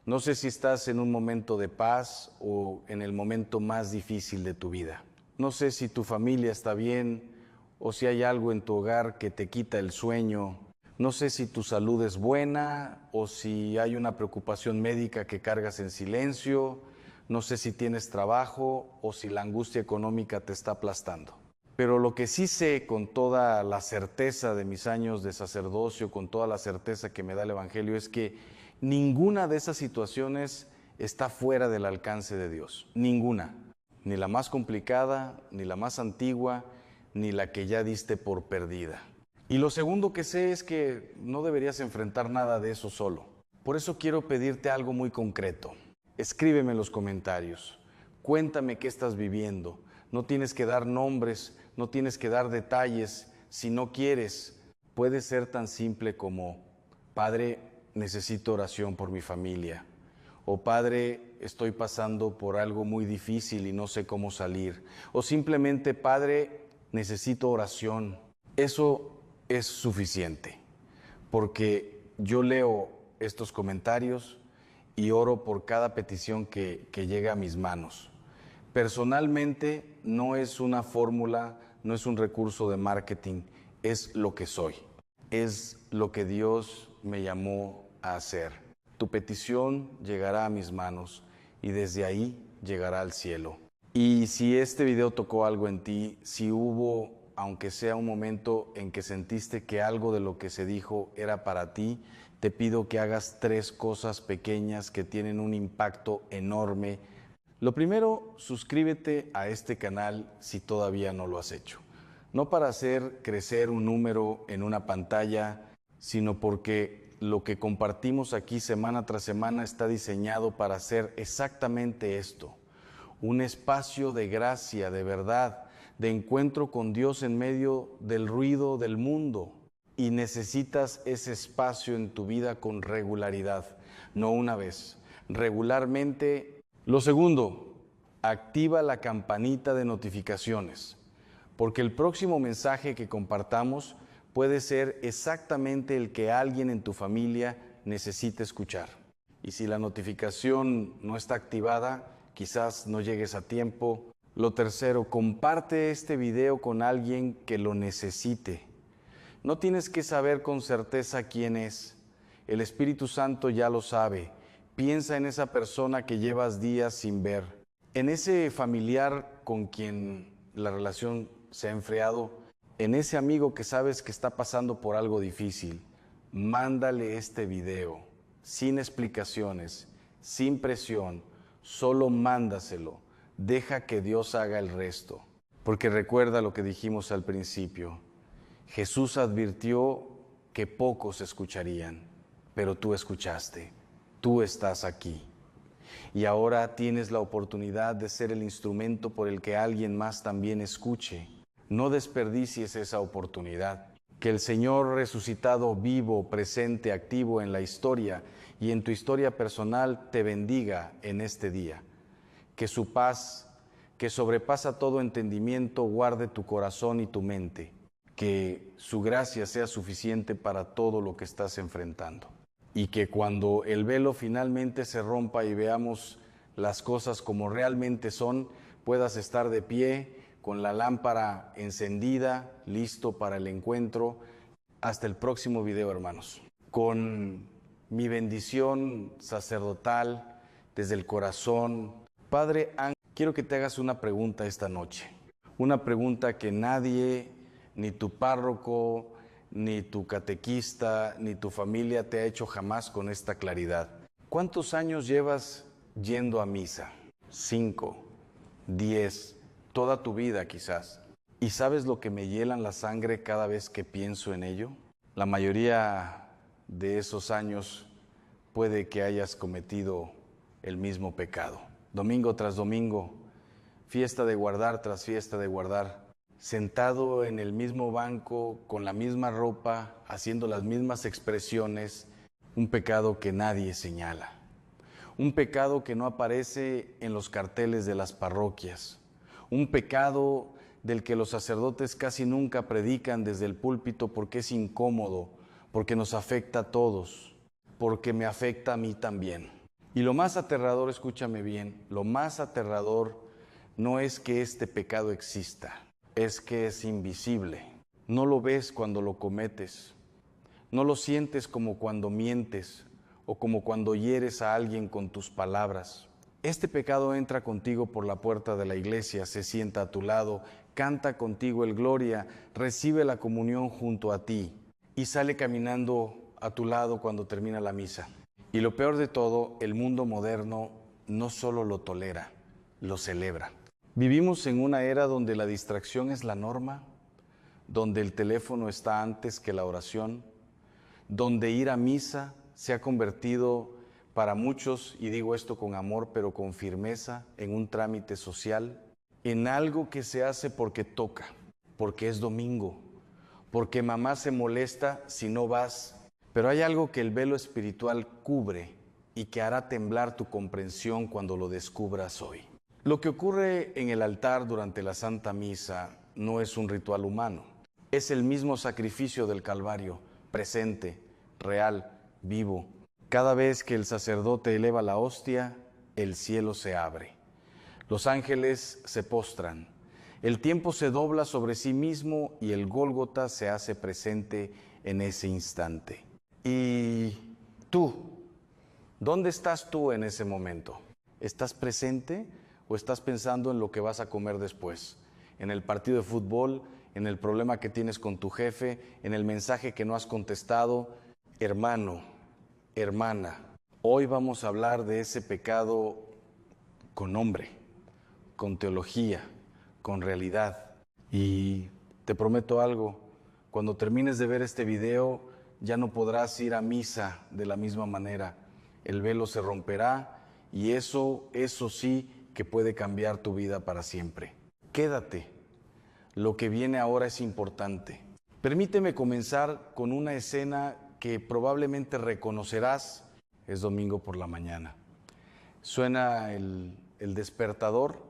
No sé si estás en un momento de paz o en el momento más difícil de tu vida. No sé si tu familia está bien o si hay algo en tu hogar que te quita el sueño. No sé si tu salud es buena o si hay una preocupación médica que cargas en silencio. No sé si tienes trabajo o si la angustia económica te está aplastando. Pero lo que sí sé con toda la certeza de mis años de sacerdocio, con toda la certeza que me da el Evangelio, es que ninguna de esas situaciones está fuera del alcance de Dios. Ninguna. Ni la más complicada, ni la más antigua, ni la que ya diste por perdida. Y lo segundo que sé es que no deberías enfrentar nada de eso solo. Por eso quiero pedirte algo muy concreto. Escríbeme en los comentarios. Cuéntame qué estás viviendo. No tienes que dar nombres, no tienes que dar detalles. Si no quieres, puede ser tan simple como: Padre, necesito oración por mi familia. O Padre, estoy pasando por algo muy difícil y no sé cómo salir. O simplemente: Padre, necesito oración. Eso es suficiente, porque yo leo estos comentarios y oro por cada petición que llega a mis manos. Personalmente no es una fórmula, no es un recurso de marketing, es lo que soy, es lo que Dios me llamó a hacer. Tu petición llegará a mis manos y desde ahí llegará al cielo. Y si este video tocó algo en ti, si hubo, aunque sea un momento en que sentiste que algo de lo que se dijo era para ti, te pido que hagas 3 cosas pequeñas que tienen un impacto enorme. Lo primero, suscríbete a este canal si todavía no lo has hecho. No para hacer crecer un número en una pantalla, sino porque lo que compartimos aquí semana tras semana está diseñado para hacer exactamente esto: un espacio de gracia, de verdad, de encuentro con Dios en medio del ruido del mundo. Y necesitas ese espacio en tu vida con regularidad, no una vez, regularmente. Lo segundo, activa la campanita de notificaciones, porque el próximo mensaje que compartamos puede ser exactamente el que alguien en tu familia necesite escuchar. Y si la notificación no está activada, quizás no llegues a tiempo. Lo tercero, comparte este video con alguien que lo necesite. No tienes que saber con certeza quién es. El Espíritu Santo ya lo sabe. Piensa en esa persona que llevas días sin ver, en ese familiar con quien la relación se ha enfriado, en ese amigo que sabes que está pasando por algo difícil. Mándale este video, sin explicaciones, sin presión, solo mándaselo. Deja que Dios haga el resto. Porque recuerda lo que dijimos al principio. Jesús advirtió que pocos escucharían, pero tú escuchaste. Tú estás aquí. Y ahora tienes la oportunidad de ser el instrumento por el que alguien más también escuche. No desperdicies esa oportunidad. Que el Señor resucitado, vivo, presente, activo en la historia y en tu historia personal te bendiga en este día. Que su paz, que sobrepasa todo entendimiento, guarde tu corazón y tu mente. Que su gracia sea suficiente para todo lo que estás enfrentando. Y que cuando el velo finalmente se rompa y veamos las cosas como realmente son, puedas estar de pie, con la lámpara encendida, listo para el encuentro. Hasta el próximo video, hermanos. Con mi bendición sacerdotal desde el corazón. Padre Ángel, quiero que te hagas una pregunta esta noche. Una pregunta que nadie, ni tu párroco, ni tu catequista, ni tu familia te ha hecho jamás con esta claridad. ¿Cuántos años llevas yendo a misa? 5, 10, toda tu vida quizás. ¿Y sabes lo que me hielan la sangre cada vez que pienso en ello? La mayoría de esos años puede que hayas cometido el mismo pecado. Domingo tras domingo, fiesta de guardar tras fiesta de guardar, sentado en el mismo banco, con la misma ropa, haciendo las mismas expresiones, un pecado que nadie señala. Un pecado que no aparece en los carteles de las parroquias. Un pecado del que los sacerdotes casi nunca predican desde el púlpito porque es incómodo, porque nos afecta a todos, porque me afecta a mí también. Y lo más aterrador, escúchame bien, lo más aterrador no es que este pecado exista, es que es invisible. No lo ves cuando lo cometes, no lo sientes como cuando mientes o como cuando hieres a alguien con tus palabras. Este pecado entra contigo por la puerta de la iglesia, se sienta a tu lado, canta contigo el gloria, recibe la comunión junto a ti y sale caminando a tu lado cuando termina la misa. Y lo peor de todo, el mundo moderno no solo lo tolera, lo celebra. Vivimos en una era donde la distracción es la norma, donde el teléfono está antes que la oración, donde ir a misa se ha convertido para muchos, y digo esto con amor pero con firmeza, en un trámite social, en algo que se hace porque toca, porque es domingo, porque mamá se molesta si no vas. Pero hay algo que el velo espiritual cubre y que hará temblar tu comprensión cuando lo descubras hoy. Lo que ocurre en el altar durante la Santa Misa no es un ritual humano, es el mismo sacrificio del Calvario, presente, real, vivo. Cada vez que el sacerdote eleva la hostia, el cielo se abre. Los ángeles se postran. El tiempo se dobla sobre sí mismo y el Gólgota se hace presente en ese instante. ¿Y tú? ¿Dónde estás tú en ese momento? ¿Estás presente o estás pensando en lo que vas a comer después? ¿En el partido de fútbol? ¿En el problema que tienes con tu jefe? ¿En el mensaje que no has contestado? Hermano, hermana, hoy vamos a hablar de ese pecado con nombre, con teología, con realidad. Y te prometo algo, cuando termines de ver este video, ya no podrás ir a misa de la misma manera. El velo se romperá y eso sí que puede cambiar tu vida para siempre. Quédate, lo que viene ahora es importante. Permíteme comenzar con una escena que probablemente reconocerás. Es domingo por la mañana. Suena el despertador,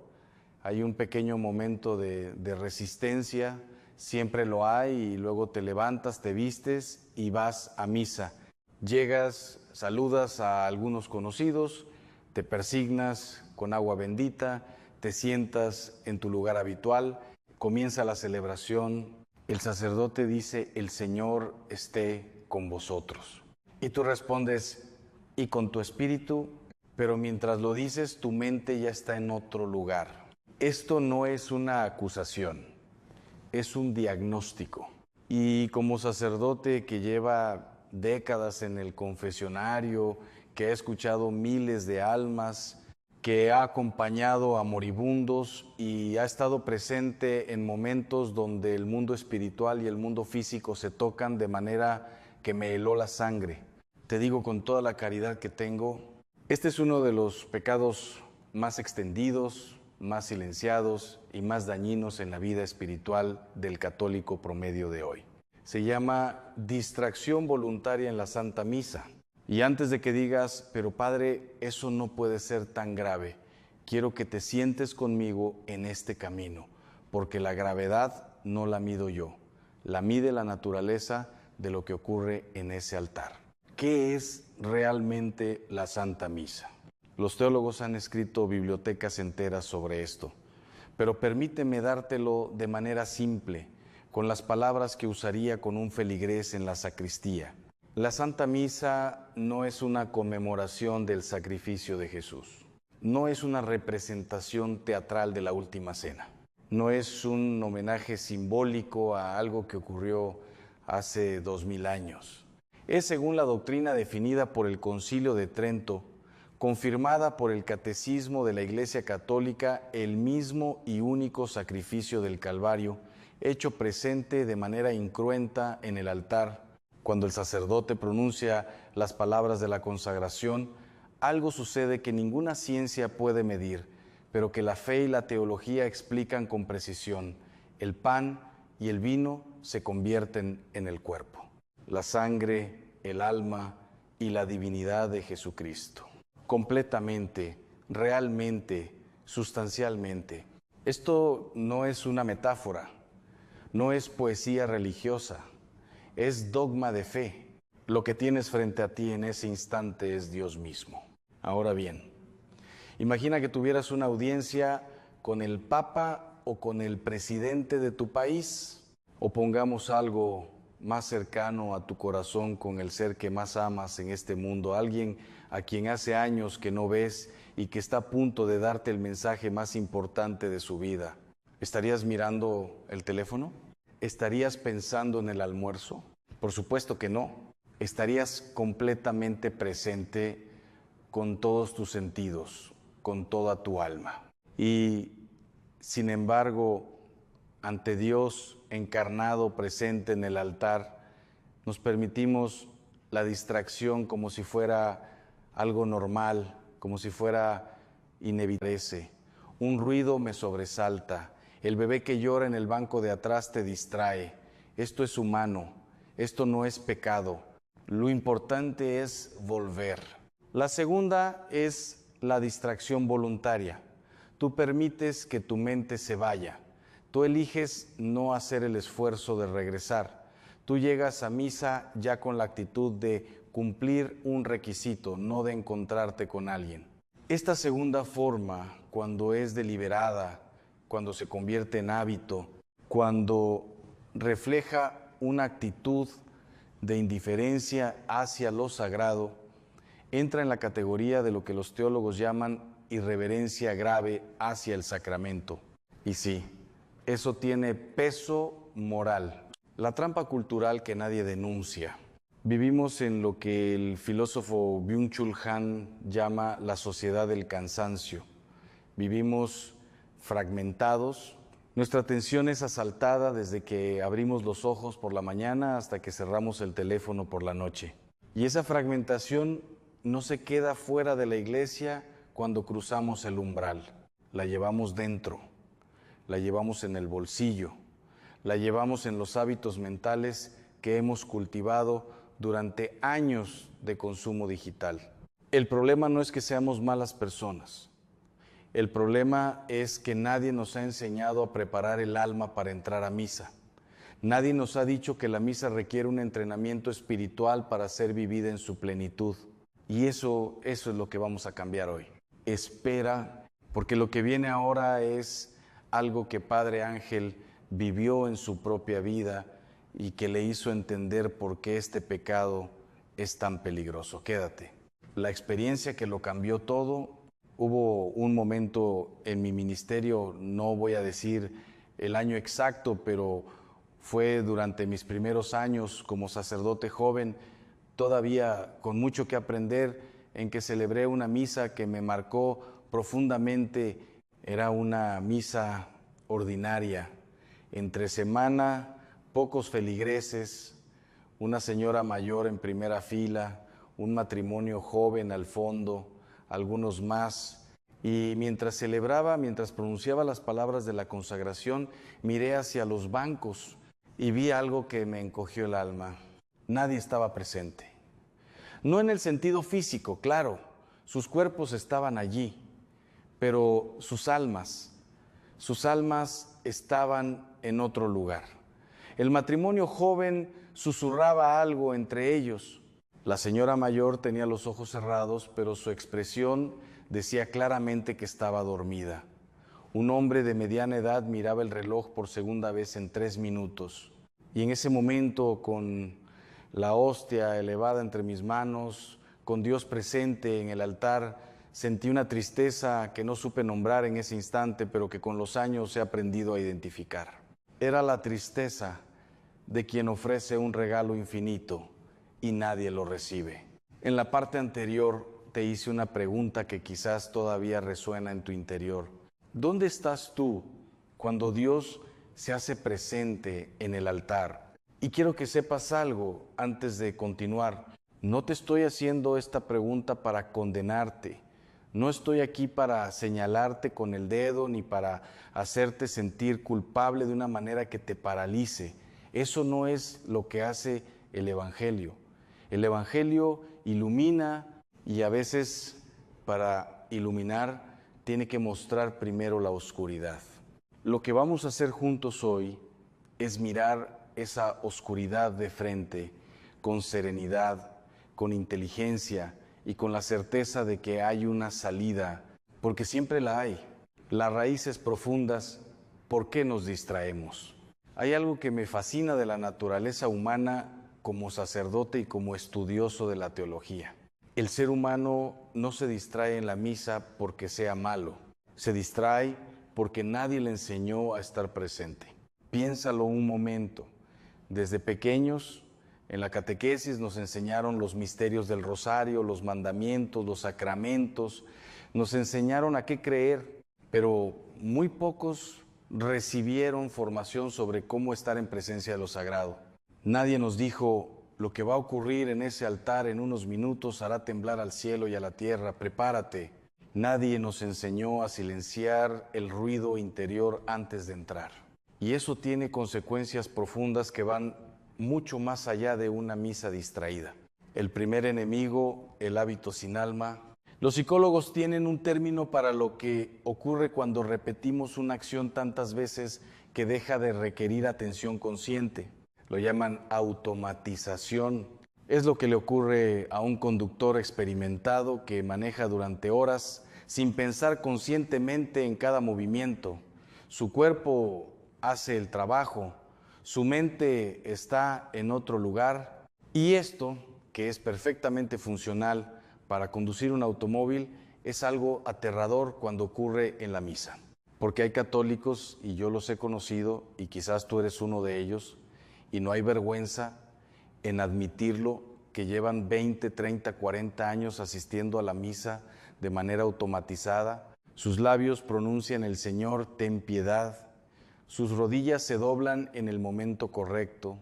hay un pequeño momento de resistencia, siempre lo hay, y luego te levantas, te vistes y vas a misa. Llegas, saludas a algunos conocidos, te persignas con agua bendita, te sientas en tu lugar habitual, comienza la celebración, el sacerdote dice: el Señor esté con vosotros. Y tú respondes: y con tu espíritu. Pero mientras lo dices, tu mente ya está en otro lugar. Esto no es una acusación, es un diagnóstico. Y como sacerdote que lleva décadas en el confesionario, que ha escuchado miles de almas, que ha acompañado a moribundos y ha estado presente en momentos donde el mundo espiritual y el mundo físico se tocan de manera que me heló la sangre, te digo con toda la caridad que tengo, Este es uno de los pecados más extendidos, más silenciados y más dañinos en la vida espiritual del católico promedio de hoy. Se llama distracción voluntaria en la Santa Misa. Y antes de que digas, pero Padre, eso no puede ser tan grave, quiero que te sientes conmigo en este camino, porque la gravedad no la mido yo, la mide la naturaleza de lo que ocurre en ese altar. ¿Qué es realmente la Santa Misa? Los teólogos han escrito bibliotecas enteras sobre esto, pero permíteme dártelo de manera simple, con las palabras que usaría con un feligrés en la sacristía. La Santa Misa no es una conmemoración del sacrificio de Jesús, no es una representación teatral de la Última Cena, no es un homenaje simbólico a algo que ocurrió hace 2000 años. Es, según la doctrina definida por el Concilio de Trento, confirmada por el Catecismo de la Iglesia Católica, el mismo y único sacrificio del Calvario, hecho presente de manera incruenta en el altar. Cuando el sacerdote pronuncia las palabras de la consagración, algo sucede que ninguna ciencia puede medir, pero que la fe y la teología explican con precisión. El pan y el vino se convierten en el cuerpo, la sangre, el alma y la divinidad de Jesucristo. Completamente, realmente, sustancialmente. Esto no es una metáfora, no es poesía religiosa, es dogma de fe. Lo que tienes frente a ti en ese instante es Dios mismo. Ahora bien, imagina que tuvieras una audiencia con el Papa o con el presidente de tu país, o pongamos algo más cercano a tu corazón, con el ser que más amas en este mundo, alguien a quien hace años que no ves y que está a punto de darte el mensaje más importante de su vida. ¿Estarías mirando el teléfono? ¿Estarías pensando en el almuerzo? Por supuesto que no. Estarías completamente presente con todos tus sentidos, con toda tu alma. Y, sin embargo, ante Dios encarnado, presente en el altar, nos permitimos la distracción como si fuera algo normal, como si fuera inevitable. Un ruido me sobresalta, el bebé que llora en el banco de atrás te distrae. Esto es humano, esto no es pecado. Lo importante es volver. La segunda es la distracción voluntaria. Tú permites que tu mente se vaya. Tú eliges no hacer el esfuerzo de regresar. Tú llegas a misa ya con la actitud de cumplir un requisito, no de encontrarte con alguien. Esta segunda forma, cuando es deliberada, cuando se convierte en hábito, cuando refleja una actitud de indiferencia hacia lo sagrado, entra en la categoría de lo que los teólogos llaman irreverencia grave hacia el sacramento. Y sí, eso tiene peso moral. La trampa cultural que nadie denuncia. Vivimos en lo que el filósofo Byung-Chul Han llama la sociedad del cansancio. Vivimos fragmentados. Nuestra atención es asaltada desde que abrimos los ojos por la mañana hasta que cerramos el teléfono por la noche. Y esa fragmentación no se queda fuera de la iglesia cuando cruzamos el umbral. La llevamos dentro, la llevamos en el bolsillo, la llevamos en los hábitos mentales que hemos cultivado durante años de consumo digital. El problema no es que seamos malas personas. El problema es que nadie nos ha enseñado a preparar el alma para entrar a misa. Nadie nos ha dicho que la misa requiere un entrenamiento espiritual para ser vivida en su plenitud. Y eso es lo que vamos a cambiar hoy. Espera, porque lo que viene ahora es algo que Padre Ángel vivió en su propia vida y que le hizo entender por qué este pecado es tan peligroso. Quédate. La experiencia que lo cambió todo. Hubo un momento en mi ministerio, no voy a decir el año exacto, pero fue durante mis primeros años como sacerdote joven, todavía con mucho que aprender, en que celebré una misa que me marcó profundamente. Era una misa ordinaria, entre semana, pocos feligreses, una señora mayor en primera fila, un matrimonio joven al fondo, algunos más. Y mientras celebraba, mientras pronunciaba las palabras de la consagración, miré hacia los bancos y vi algo que me encogió el alma. Nadie estaba presente. No en el sentido físico, claro, sus cuerpos estaban allí, pero sus almas estaban en otro lugar. El matrimonio joven susurraba algo entre ellos. La señora mayor tenía los ojos cerrados, pero su expresión decía claramente que estaba dormida. Un hombre de mediana edad miraba el reloj por segunda vez en 3 minutos. Y en ese momento, con la hostia elevada entre mis manos, con Dios presente en el altar, sentí una tristeza que no supe nombrar en ese instante, pero que con los años he aprendido a identificar. Era la tristeza de quien ofrece un regalo infinito y nadie lo recibe. En la parte anterior te hice una pregunta que quizás todavía resuena en tu interior. ¿Dónde estás tú cuando Dios se hace presente en el altar? Y quiero que sepas algo antes de continuar. No te estoy haciendo esta pregunta para condenarte. No estoy aquí para señalarte con el dedo ni para hacerte sentir culpable de una manera que te paralice. Eso no es lo que hace el Evangelio. El Evangelio ilumina y a veces para iluminar tiene que mostrar primero la oscuridad. Lo que vamos a hacer juntos hoy es mirar esa oscuridad de frente con serenidad, con inteligencia y con la certeza de que hay una salida, porque siempre la hay. Las raíces profundas, ¿por qué nos distraemos? Hay algo que me fascina de la naturaleza humana como sacerdote y como estudioso de la teología. El ser humano no se distrae en la misa porque sea malo, se distrae porque nadie le enseñó a estar presente. Piénsalo un momento. Desde pequeños, en la catequesis nos enseñaron los misterios del rosario, los mandamientos, los sacramentos, nos enseñaron a qué creer, pero muy pocos recibieron formación sobre cómo estar en presencia de lo sagrado. Nadie nos dijo: lo que va a ocurrir en ese altar en unos minutos hará temblar al cielo y a la tierra, prepárate. Nadie nos enseñó a silenciar el ruido interior antes de entrar. Y eso tiene consecuencias profundas que van mucho más allá de una misa distraída. El primer enemigo, el hábito sin alma. Los psicólogos tienen un término para lo que ocurre cuando repetimos una acción tantas veces que deja de requerir atención consciente. Lo llaman automatización. Es lo que le ocurre a un conductor experimentado que maneja durante horas sin pensar conscientemente en cada movimiento. Su cuerpo hace el trabajo, su mente está en otro lugar, y esto, que es perfectamente funcional para conducir un automóvil, es algo aterrador cuando ocurre en la misa. Porque hay católicos, y yo los he conocido, y quizás tú eres uno de ellos, y no hay vergüenza en admitirlo, que llevan 20, 30, 40 años asistiendo a la misa de manera automatizada. Sus labios pronuncian el Señor, ten piedad. Sus rodillas se doblan en el momento correcto.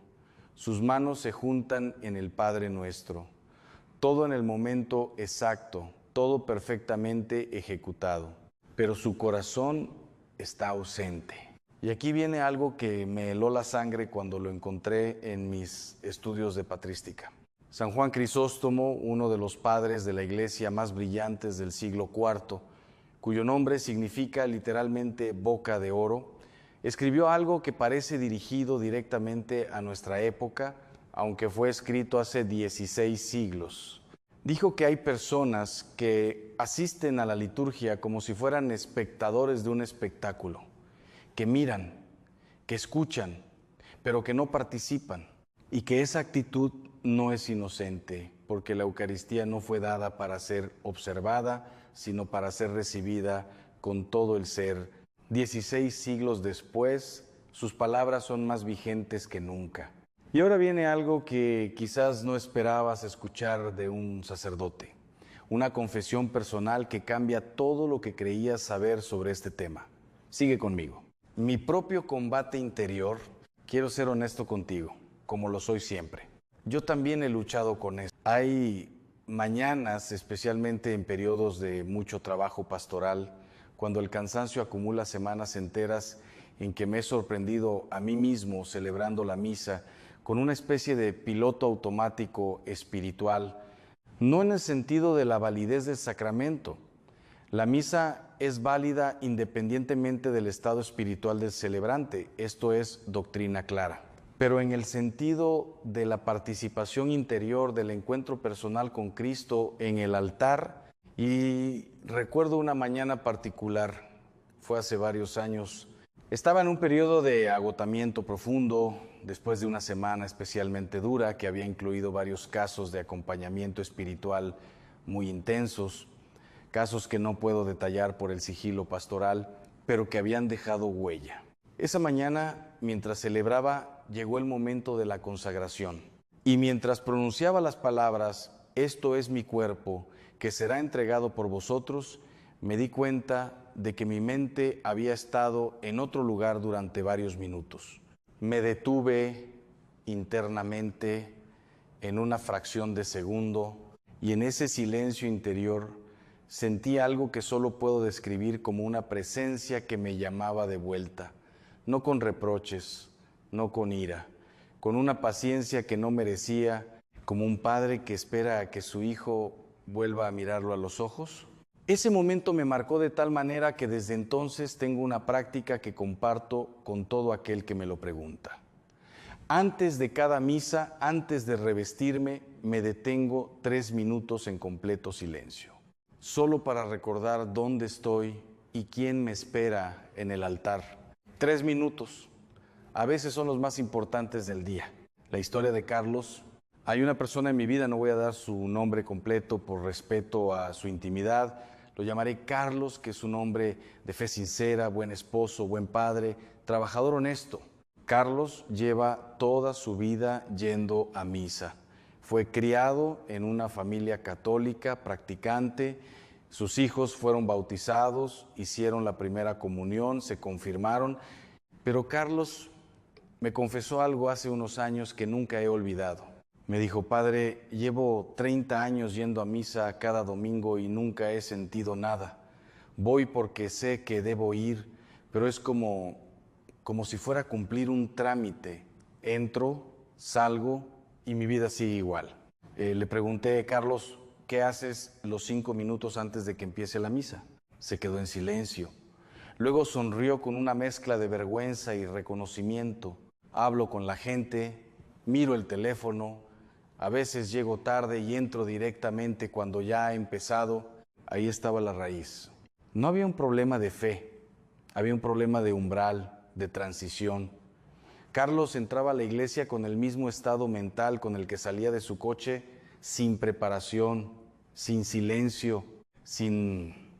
Sus manos se juntan en el Padre Nuestro. Todo en el momento exacto, todo perfectamente ejecutado. Pero su corazón está ausente. Y aquí viene algo que me heló la sangre cuando lo encontré en mis estudios de patrística. San Juan Crisóstomo, uno de los padres de la iglesia más brillantes del siglo IV, cuyo nombre significa literalmente boca de oro, escribió algo que parece dirigido directamente a nuestra época, aunque fue escrito hace 16 siglos. Dijo que hay personas que asisten a la liturgia como si fueran espectadores de un espectáculo, que miran, que escuchan, pero que no participan, y que esa actitud no es inocente, porque la Eucaristía no fue dada para ser observada, sino para ser recibida con todo el ser. 16 siglos después, sus palabras son más vigentes que nunca. Y ahora viene algo que quizás no esperabas escuchar de un sacerdote, una confesión personal que cambia todo lo que creías saber sobre este tema. Sigue conmigo. Mi propio combate interior, quiero ser honesto contigo, como lo soy siempre. Yo también he luchado con eso. Hay mañanas, especialmente en periodos de mucho trabajo pastoral, cuando el cansancio acumula semanas enteras en que me he sorprendido a mí mismo celebrando la misa con una especie de piloto automático espiritual, no en el sentido de la validez del sacramento. La misa es válida independientemente del estado espiritual del celebrante, esto es doctrina clara. Pero en el sentido de la participación interior, del encuentro personal con Cristo en el altar. Y recuerdo una mañana particular, fue hace varios años. Estaba en un periodo de agotamiento profundo, después de una semana especialmente dura, que había incluido varios casos de acompañamiento espiritual muy intensos, casos que no puedo detallar por el sigilo pastoral, pero que habían dejado huella. Esa mañana, mientras celebraba, llegó el momento de la consagración. Y mientras pronunciaba las palabras, esto es mi cuerpo, que será entregado por vosotros, me di cuenta de que mi mente había estado en otro lugar durante varios minutos. Me detuve internamente en una fracción de segundo y en ese silencio interior sentí algo que solo puedo describir como una presencia que me llamaba de vuelta. No con reproches, no con ira, con una paciencia que no merecía, como un padre que espera a que su hijo vuelva a mirarlo a los ojos. Ese momento me marcó de tal manera que desde entonces tengo una práctica que comparto con todo aquel que me lo pregunta. Antes de cada misa, antes de revestirme, me detengo 3 minutos en completo silencio, solo para recordar dónde estoy y quién me espera en el altar. 3 minutos, a veces son los más importantes del día. La historia de Carlos, hay una persona en mi vida, no voy a dar su nombre completo por respeto a su intimidad, lo llamaré Carlos, que es un hombre de fe sincera, buen esposo, buen padre, trabajador honesto. Carlos lleva toda su vida yendo a misa. Fue criado en una familia católica, practicante. Sus hijos fueron bautizados, hicieron la primera comunión, se confirmaron. Pero Carlos me confesó algo hace unos años que nunca he olvidado. Me dijo: padre, llevo 30 años yendo a misa cada domingo y nunca he sentido nada. Voy porque sé que debo ir, pero es como si fuera a cumplir un trámite. Entro, salgo y mi vida sigue igual. Le pregunté: Carlos, ¿qué haces los 5 minutos antes de que empiece la misa? Se quedó en silencio. Luego sonrió con una mezcla de vergüenza y reconocimiento. Hablo con la gente, miro el teléfono, a veces llego tarde y entro directamente cuando ya ha empezado. Ahí estaba la raíz. No había un problema de fe, había un problema de umbral, de transición. Carlos entraba a la iglesia con el mismo estado mental con el que salía de su coche, sin preparación, sin silencio, sin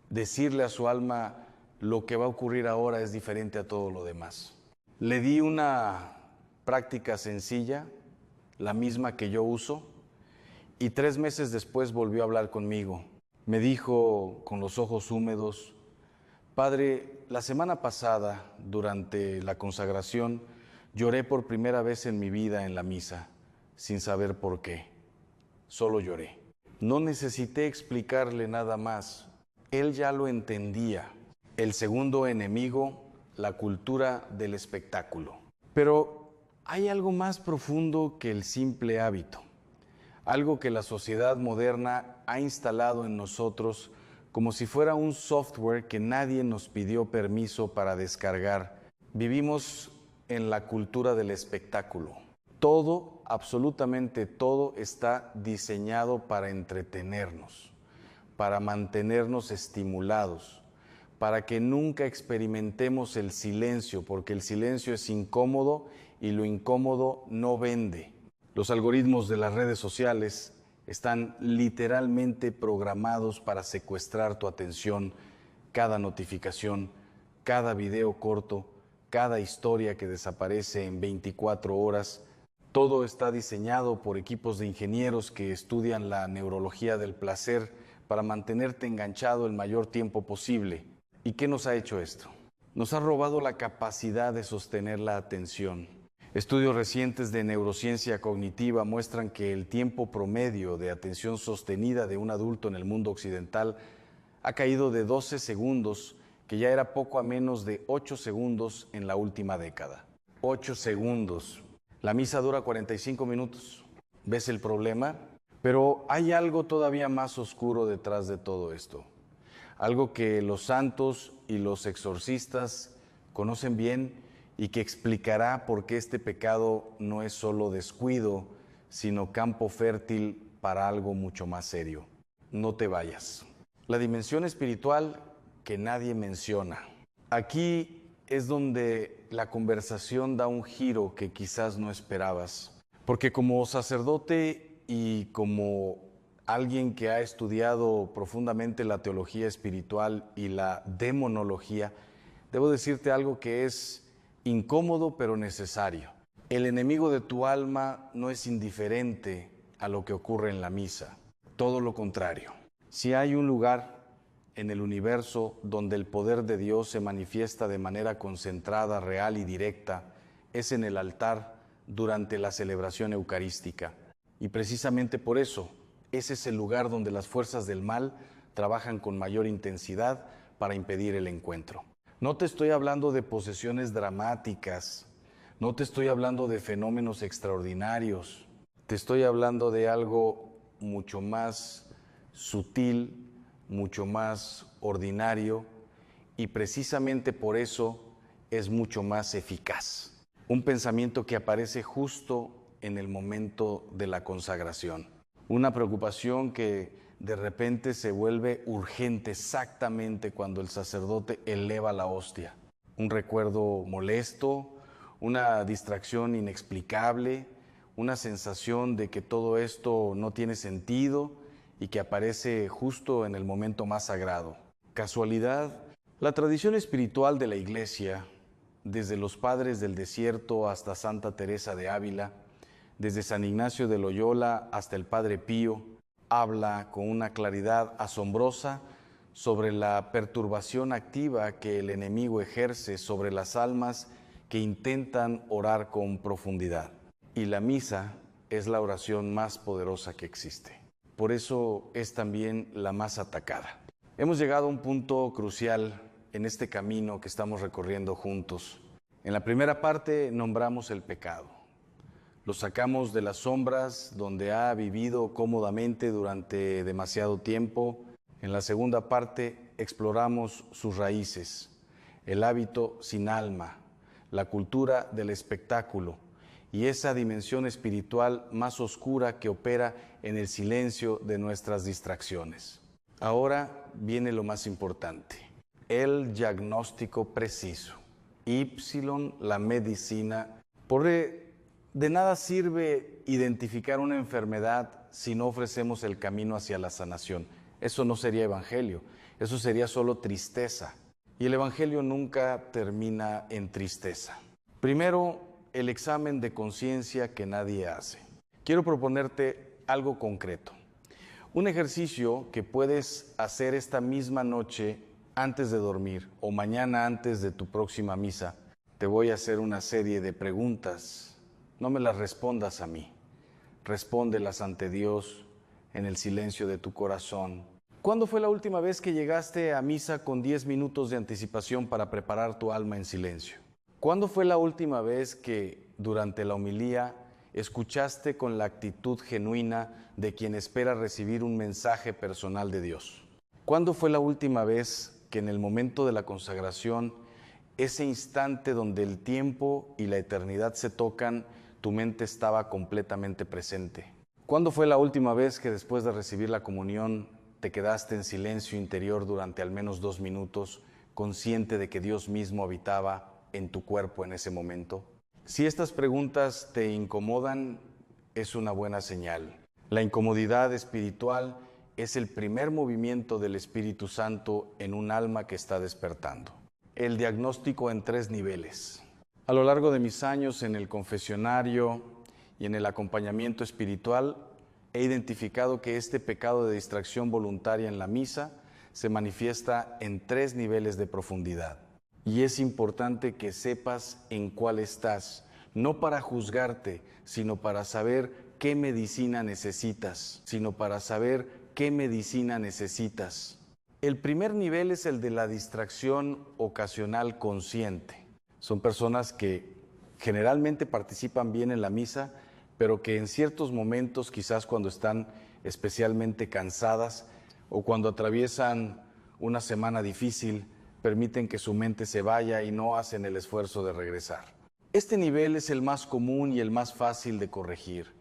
decirle a su alma: lo que va a ocurrir ahora es diferente a todo lo demás. Le di una práctica sencilla, la misma que yo uso, y 3 meses después volvió a hablar conmigo. Me dijo con los ojos húmedos: padre, la semana pasada, durante la consagración, lloré por primera vez en mi vida en la misa, sin saber por qué. Solo lloré. No necesité explicarle nada más. Él ya lo entendía. El segundo enemigo, la cultura del espectáculo. Pero hay algo más profundo que el simple hábito. Algo que la sociedad moderna ha instalado en nosotros como si fuera un software que nadie nos pidió permiso para descargar. Vivimos en la cultura del espectáculo. Todo, absolutamente todo, está diseñado para entretenernos, para mantenernos estimulados, para que nunca experimentemos el silencio, porque el silencio es incómodo y lo incómodo no vende. Los algoritmos de las redes sociales están literalmente programados para secuestrar tu atención. Cada notificación, cada video corto, cada historia que desaparece en 24 horas, todo está diseñado por equipos de ingenieros que estudian la neurología del placer para mantenerte enganchado el mayor tiempo posible. ¿Y qué nos ha hecho esto? Nos ha robado la capacidad de sostener la atención. Estudios recientes de neurociencia cognitiva muestran que el tiempo promedio de atención sostenida de un adulto en el mundo occidental ha caído de 12 segundos, que ya era poco a menos de 8 segundos en la última década. 8 segundos. La misa dura 45 minutos. ¿Ves el problema? Pero hay algo todavía más oscuro detrás de todo esto. Algo que los santos y los exorcistas conocen bien y que explicará por qué este pecado no es solo descuido, sino campo fértil para algo mucho más serio. No te vayas. La dimensión espiritual que nadie menciona. Aquí es donde la conversación da un giro que quizás no esperabas, porque como sacerdote y como alguien que ha estudiado profundamente la teología espiritual y la demonología, debo decirte algo que es incómodo pero necesario. El enemigo de tu alma no es indiferente a lo que ocurre en la misa, todo lo contrario. Si hay un lugar en el universo donde el poder de Dios se manifiesta de manera concentrada, real y directa, es en el altar durante la celebración eucarística. Y precisamente por eso, ese es el lugar donde las fuerzas del mal trabajan con mayor intensidad para impedir el encuentro. No te estoy hablando de posesiones dramáticas, no te estoy hablando de fenómenos extraordinarios, te estoy hablando de algo mucho más sutil, mucho más ordinario, y precisamente por eso es mucho más eficaz. Un pensamiento que aparece justo en el momento de la consagración. Una preocupación que de repente se vuelve urgente exactamente cuando el sacerdote eleva la hostia. Un recuerdo molesto, una distracción inexplicable, una sensación de que todo esto no tiene sentido y que aparece justo en el momento más sagrado. ¿Casualidad? La tradición espiritual de la Iglesia, desde los padres del desierto hasta Santa Teresa de Ávila, desde San Ignacio de Loyola hasta el Padre Pío, habla con una claridad asombrosa sobre la perturbación activa que el enemigo ejerce sobre las almas que intentan orar con profundidad. Y la misa es la oración más poderosa que existe. Por eso es también la más atacada. Hemos llegado a un punto crucial en este camino que estamos recorriendo juntos. En la primera parte nombramos el pecado. Lo sacamos de las sombras donde ha vivido cómodamente durante demasiado tiempo. En la segunda parte exploramos sus raíces, el hábito sin alma, la cultura del espectáculo y esa dimensión espiritual más oscura que opera en el silencio de nuestras distracciones. Ahora viene lo más importante, el diagnóstico preciso. Ipsilon, la medicina. De nada sirve identificar una enfermedad si no ofrecemos el camino hacia la sanación. Eso no sería evangelio, eso sería solo tristeza. Y el evangelio nunca termina en tristeza. Primero, el examen de conciencia que nadie hace. Quiero proponerte algo concreto. Un ejercicio que puedes hacer esta misma noche antes de dormir o mañana antes de tu próxima misa. Te voy a hacer una serie de preguntas. No me las respondas a mí, respóndelas ante Dios en el silencio de tu corazón. ¿Cuándo fue la última vez que llegaste a misa con 10 minutos de anticipación para preparar tu alma en silencio? ¿Cuándo fue la última vez que durante la homilía escuchaste con la actitud genuina de quien espera recibir un mensaje personal de Dios? ¿Cuándo fue la última vez que en el momento de la consagración, ese instante donde el tiempo y la eternidad se tocan, tu mente estaba completamente presente? ¿Cuándo fue la última vez que después de recibir la comunión te quedaste en silencio interior durante al menos 2 minutos, consciente de que Dios mismo habitaba en tu cuerpo en ese momento? Si estas preguntas te incomodan, es una buena señal. La incomodidad espiritual es el primer movimiento del Espíritu Santo en un alma que está despertando. El diagnóstico en 3 niveles. A lo largo de mis años en el confesionario y en el acompañamiento espiritual, he identificado que este pecado de distracción voluntaria en la misa se manifiesta en 3 niveles de profundidad. Y es importante que sepas en cuál estás, no para juzgarte, sino para saber qué medicina necesitas, El primer nivel es el de la distracción ocasional consciente. Son personas que generalmente participan bien en la misa, pero que en ciertos momentos, quizás cuando están especialmente cansadas o cuando atraviesan una semana difícil, permiten que su mente se vaya y no hacen el esfuerzo de regresar. Este nivel es el más común y el más fácil de corregir.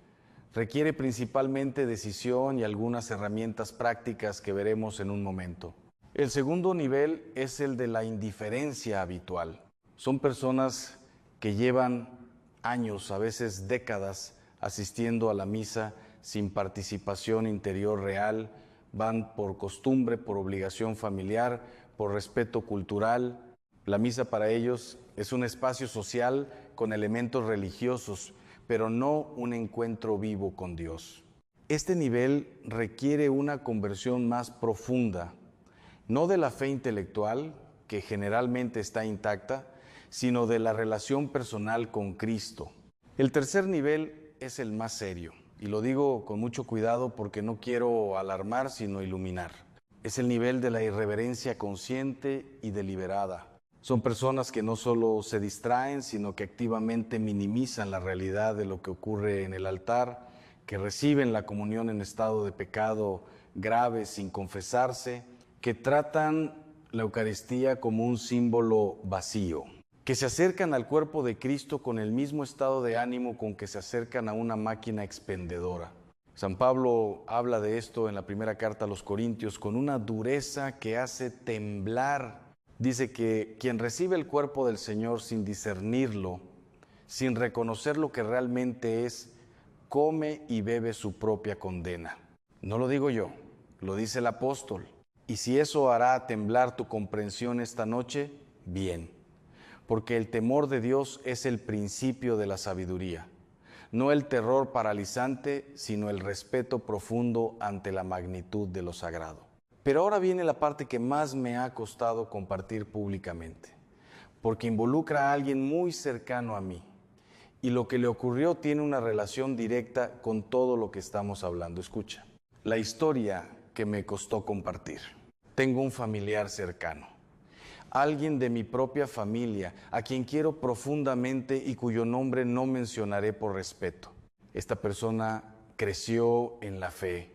Requiere principalmente decisión y algunas herramientas prácticas que veremos en un momento. El segundo nivel es el de la indiferencia habitual. Son personas que llevan años, a veces décadas, asistiendo a la misa sin participación interior real, van por costumbre, por obligación familiar, por respeto cultural. La misa para ellos es un espacio social con elementos religiosos, pero no un encuentro vivo con Dios. Este nivel requiere una conversión más profunda, no de la fe intelectual, que generalmente está intacta, sino de la relación personal con Cristo. El tercer nivel es el más serio, y lo digo con mucho cuidado porque no quiero alarmar, sino iluminar. Es el nivel de la irreverencia consciente y deliberada. Son personas que no solo se distraen, sino que activamente minimizan la realidad de lo que ocurre en el altar, que reciben la comunión en estado de pecado grave sin confesarse, que tratan la Eucaristía como un símbolo vacío, que se acercan al cuerpo de Cristo con el mismo estado de ánimo con que se acercan a una máquina expendedora. San Pablo habla de esto en la primera carta a los Corintios con una dureza que hace temblar. Dice que quien recibe el cuerpo del Señor sin discernirlo, sin reconocer lo que realmente es, come y bebe su propia condena. No lo digo yo, lo dice el apóstol. Y si eso hará temblar tu comprensión esta noche, bien. Porque el temor de Dios es el principio de la sabiduría. No el terror paralizante, sino el respeto profundo ante la magnitud de lo sagrado. Pero ahora viene la parte que más me ha costado compartir públicamente, porque involucra a alguien muy cercano a mí, y lo que le ocurrió tiene una relación directa con todo lo que estamos hablando. Escucha, la historia que me costó compartir. Tengo un familiar cercano, alguien de mi propia familia, a quien quiero profundamente y cuyo nombre no mencionaré por respeto. Esta persona creció en la fe,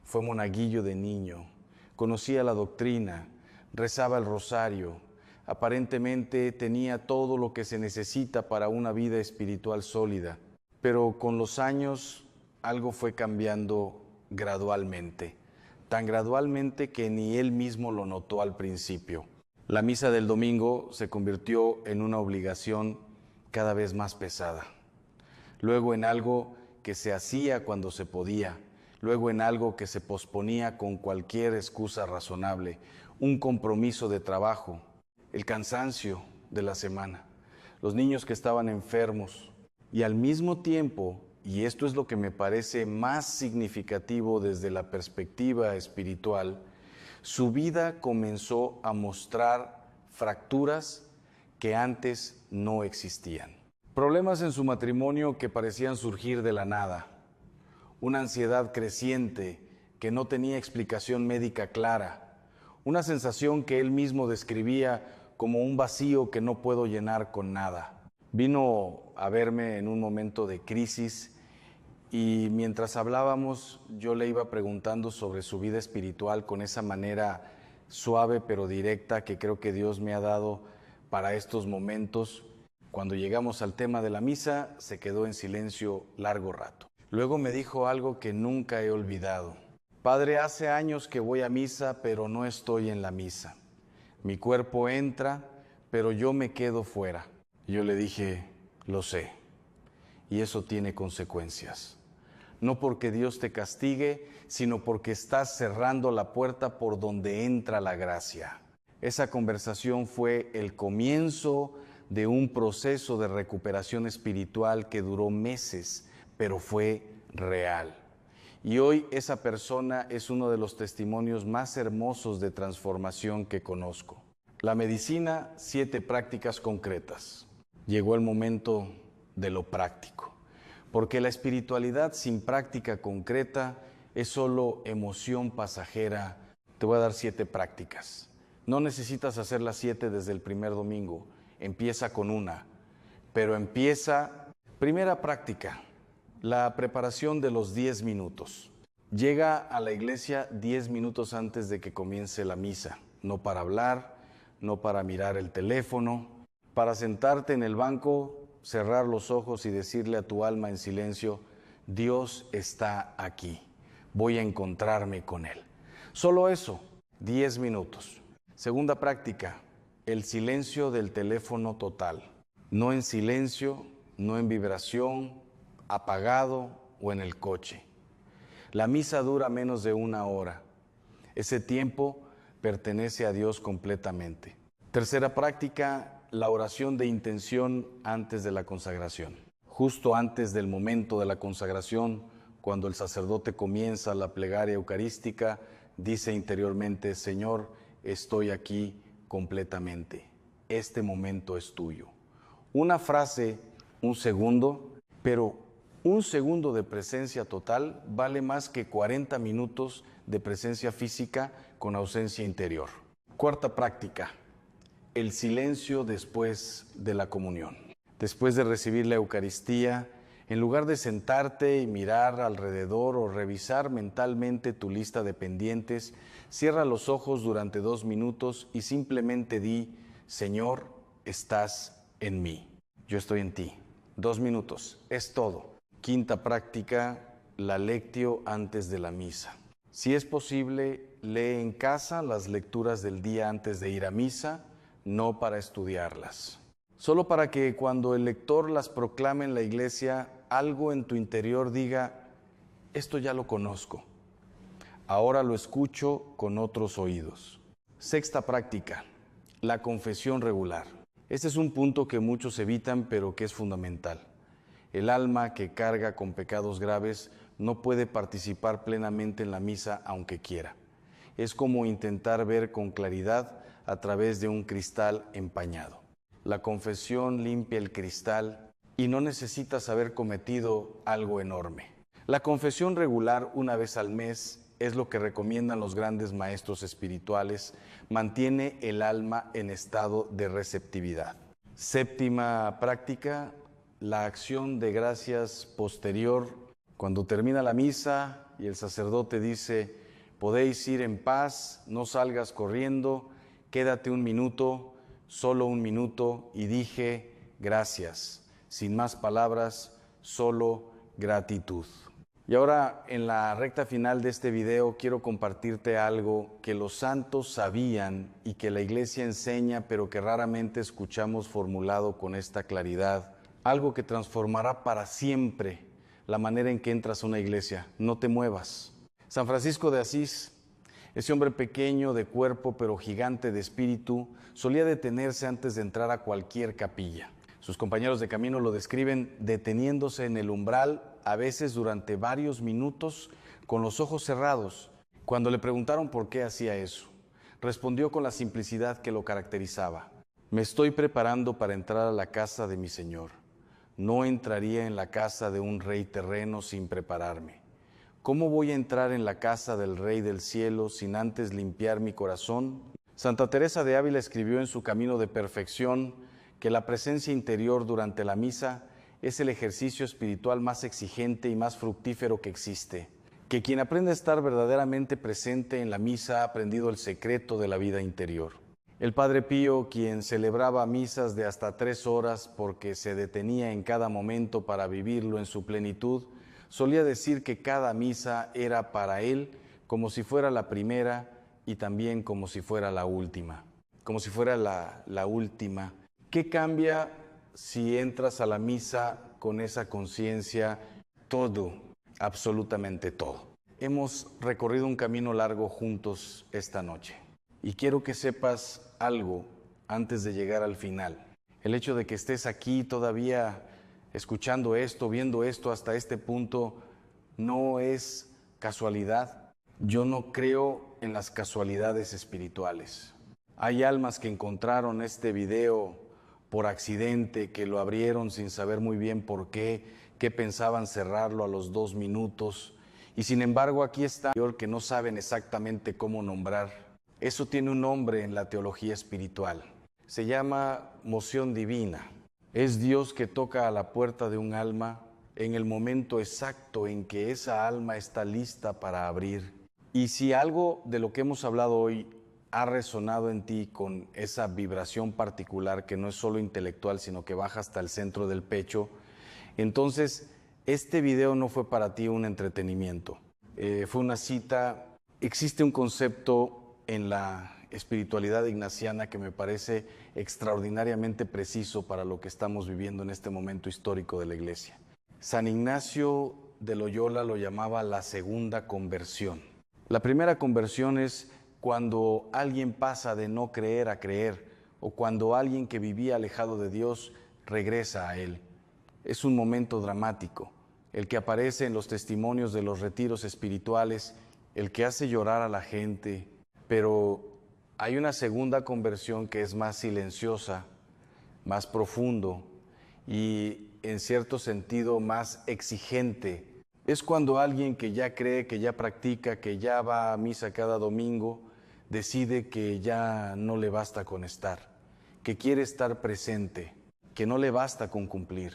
fue monaguillo de niño, conocía la doctrina, rezaba el rosario, aparentemente tenía todo lo que se necesita para una vida espiritual sólida, pero con los años algo fue cambiando gradualmente, tan gradualmente que ni él mismo lo notó al principio. La misa del domingo se convirtió en una obligación cada vez más pesada, luego en algo que se hacía cuando se podía, luego en algo que se posponía con cualquier excusa razonable, un compromiso de trabajo, el cansancio de la semana, los niños que estaban enfermos, y al mismo tiempo, y esto es lo que me parece más significativo desde la perspectiva espiritual, su vida comenzó a mostrar fracturas que antes no existían. Problemas en su matrimonio que parecían surgir de la nada, una ansiedad creciente que no tenía explicación médica clara, una sensación que él mismo describía como un vacío que no puedo llenar con nada. Vino a verme en un momento de crisis y mientras hablábamos yo le iba preguntando sobre su vida espiritual con esa manera suave pero directa que creo que Dios me ha dado para estos momentos. Cuando llegamos al tema de la misa, se quedó en silencio largo rato. Luego me dijo algo que nunca he olvidado. Padre, hace años que voy a misa, pero no estoy en la misa. Mi cuerpo entra, pero yo me quedo fuera. Yo le dije, lo sé, y eso tiene consecuencias. No porque Dios te castigue, sino porque estás cerrando la puerta por donde entra la gracia. Esa conversación fue el comienzo de un proceso de recuperación espiritual que duró meses, pero fue real. Y hoy esa persona es uno de los testimonios más hermosos de transformación que conozco. La medicina, 7 prácticas concretas. Llegó el momento de lo práctico. Porque la espiritualidad sin práctica concreta es solo emoción pasajera. Te voy a dar 7 prácticas. No necesitas hacer las 7 desde el primer domingo. Empieza con una. Pero empieza, primera práctica, la preparación de los 10 minutos. Llega a la iglesia 10 minutos antes de que comience la misa. No para hablar, no para mirar el teléfono, para sentarte en el banco, cerrar los ojos y decirle a tu alma en silencio: Dios está aquí, voy a encontrarme con Él. Solo eso, 10 minutos. Segunda práctica, el silencio del teléfono total. No en silencio, no en vibración, apagado o en el coche. La misa dura menos de 1 hora. Ese tiempo pertenece a Dios completamente. Tercera práctica, la oración de intención antes de la consagración. Justo antes del momento de la consagración, cuando el sacerdote comienza la plegaria eucarística, dice interiormente: Señor, estoy aquí completamente. Este momento es tuyo. Una frase, un segundo, pero un segundo de presencia total vale más que 40 minutos de presencia física con ausencia interior. Cuarta práctica, el silencio después de la comunión. Después de recibir la Eucaristía, en lugar de sentarte y mirar alrededor o revisar mentalmente tu lista de pendientes, cierra los ojos durante 2 minutos y simplemente di: Señor, estás en mí. Yo estoy en ti. 2 minutos, es todo. Quinta práctica, la lectio antes de la misa. Si es posible, lee en casa las lecturas del día antes de ir a misa, no para estudiarlas. Solo para que cuando el lector las proclame en la iglesia, algo en tu interior diga: esto ya lo conozco, ahora lo escucho con otros oídos. Sexta práctica, la confesión regular. Este es un punto que muchos evitan, pero que es fundamental. El alma que carga con pecados graves no puede participar plenamente en la misa aunque quiera. Es como intentar ver con claridad a través de un cristal empañado. La confesión limpia el cristal y no necesitas haber cometido algo enorme. La confesión regular, una vez al mes, es lo que recomiendan los grandes maestros espirituales. Mantiene el alma en estado de receptividad. Séptima práctica, la acción de gracias posterior. Cuando termina la misa y el sacerdote dice: podéis ir en paz, no salgas corriendo, quédate 1 minuto, solo 1 minuto, y dije gracias. Sin más palabras, solo gratitud. Y ahora, en la recta final de este video, quiero compartirte algo que los santos sabían y que la iglesia enseña, pero que raramente escuchamos formulado con esta claridad. Algo que transformará para siempre la manera en que entras a una iglesia. No te muevas. San Francisco de Asís, ese hombre pequeño de cuerpo pero gigante de espíritu, solía detenerse antes de entrar a cualquier capilla. Sus compañeros de camino lo describen deteniéndose en el umbral, a veces durante varios minutos, con los ojos cerrados. Cuando le preguntaron por qué hacía eso, respondió con la simplicidad que lo caracterizaba: me estoy preparando para entrar a la casa de mi Señor. No entraría en la casa de un rey terreno sin prepararme. ¿Cómo voy a entrar en la casa del Rey del Cielo sin antes limpiar mi corazón? Santa Teresa de Ávila escribió en su Camino de Perfección que la presencia interior durante la misa es el ejercicio espiritual más exigente y más fructífero que existe. Que quien aprende a estar verdaderamente presente en la misa ha aprendido el secreto de la vida interior. El Padre Pío, quien celebraba misas de hasta 3 horas porque se detenía en cada momento para vivirlo en su plenitud, solía decir que cada misa era para él como si fuera la primera y también como si fuera la última. Como si fuera la última. ¿Qué cambia si entras a la misa con esa conciencia? Todo, absolutamente todo. Hemos recorrido un camino largo juntos esta noche y quiero que sepas algo antes de llegar al final. El hecho de que estés aquí todavía escuchando esto, viendo esto hasta este punto, no es casualidad. Yo no creo en las casualidades espirituales. Hay almas que encontraron este video por accidente, que lo abrieron sin saber muy bien por qué, que pensaban cerrarlo a los 2 minutos. Y sin embargo aquí está que no saben exactamente cómo nombrar. Eso tiene un nombre en la teología espiritual. Se llama moción divina. Es Dios que toca a la puerta de un alma en el momento exacto en que esa alma está lista para abrir. Y si algo de lo que hemos hablado hoy ha resonado en ti con esa vibración particular que no es solo intelectual, sino que baja hasta el centro del pecho, entonces este video no fue para ti un entretenimiento. Fue una cita. Existe un concepto en la espiritualidad ignaciana que me parece extraordinariamente preciso para lo que estamos viviendo en este momento histórico de la Iglesia. San Ignacio de Loyola lo llamaba la segunda conversión. La primera conversión es cuando alguien pasa de no creer a creer, o cuando alguien que vivía alejado de Dios regresa a Él. Es un momento dramático, el que aparece en los testimonios de los retiros espirituales, el que hace llorar a la gente, pero hay una segunda conversión que es más silenciosa, más profundo y en cierto sentido más exigente. Es cuando alguien que ya cree, que ya practica, que ya va a misa cada domingo, decide que ya no le basta con estar, que quiere estar presente, que no le basta con cumplir,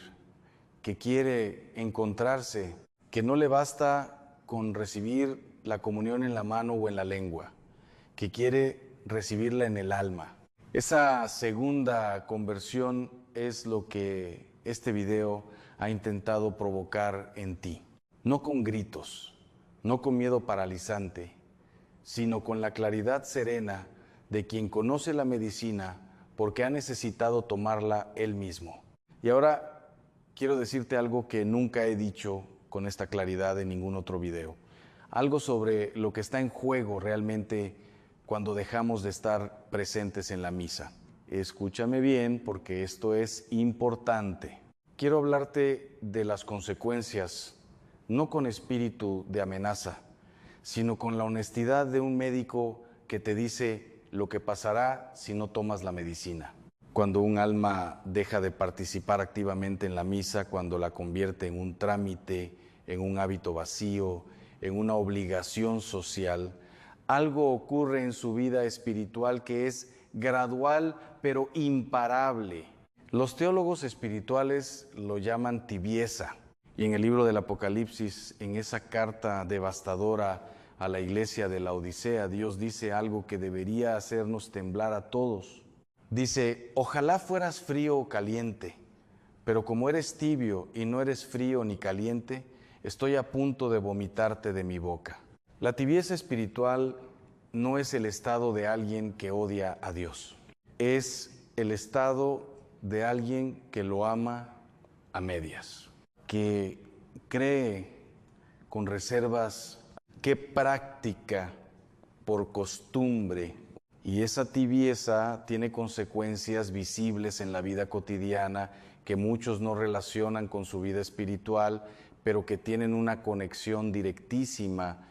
que quiere encontrarse, que no le basta con recibir la comunión en la mano o en la lengua, que quiere recibirla en el alma. Esa segunda conversión es lo que este video ha intentado provocar en ti. No con gritos, no con miedo paralizante, sino con la claridad serena de quien conoce la medicina porque ha necesitado tomarla él mismo. Y ahora quiero decirte algo que nunca he dicho con esta claridad en ningún otro video. Algo sobre lo que está en juego realmente cuando dejamos de estar presentes en la misa. Escúchame bien porque esto es importante. Quiero hablarte de las consecuencias, no con espíritu de amenaza, sino con la honestidad de un médico que te dice lo que pasará si no tomas la medicina. Cuando un alma deja de participar activamente en la misa, cuando la convierte en un trámite, en un hábito vacío, en una obligación social, algo ocurre en su vida espiritual que es gradual pero imparable. Los teólogos espirituales lo llaman tibieza. Y en el libro del Apocalipsis, en esa carta devastadora a la iglesia de la Odisea, Dios dice algo que debería hacernos temblar a todos. Dice, ojalá fueras frío o caliente, pero como eres tibio y no eres frío ni caliente, estoy a punto de vomitarte de mi boca. La tibieza espiritual no es el estado de alguien que odia a Dios, es el estado de alguien que lo ama a medias, que cree con reservas, que practica por costumbre. Y esa tibieza tiene consecuencias visibles en la vida cotidiana que muchos no relacionan con su vida espiritual, pero que tienen una conexión directísima.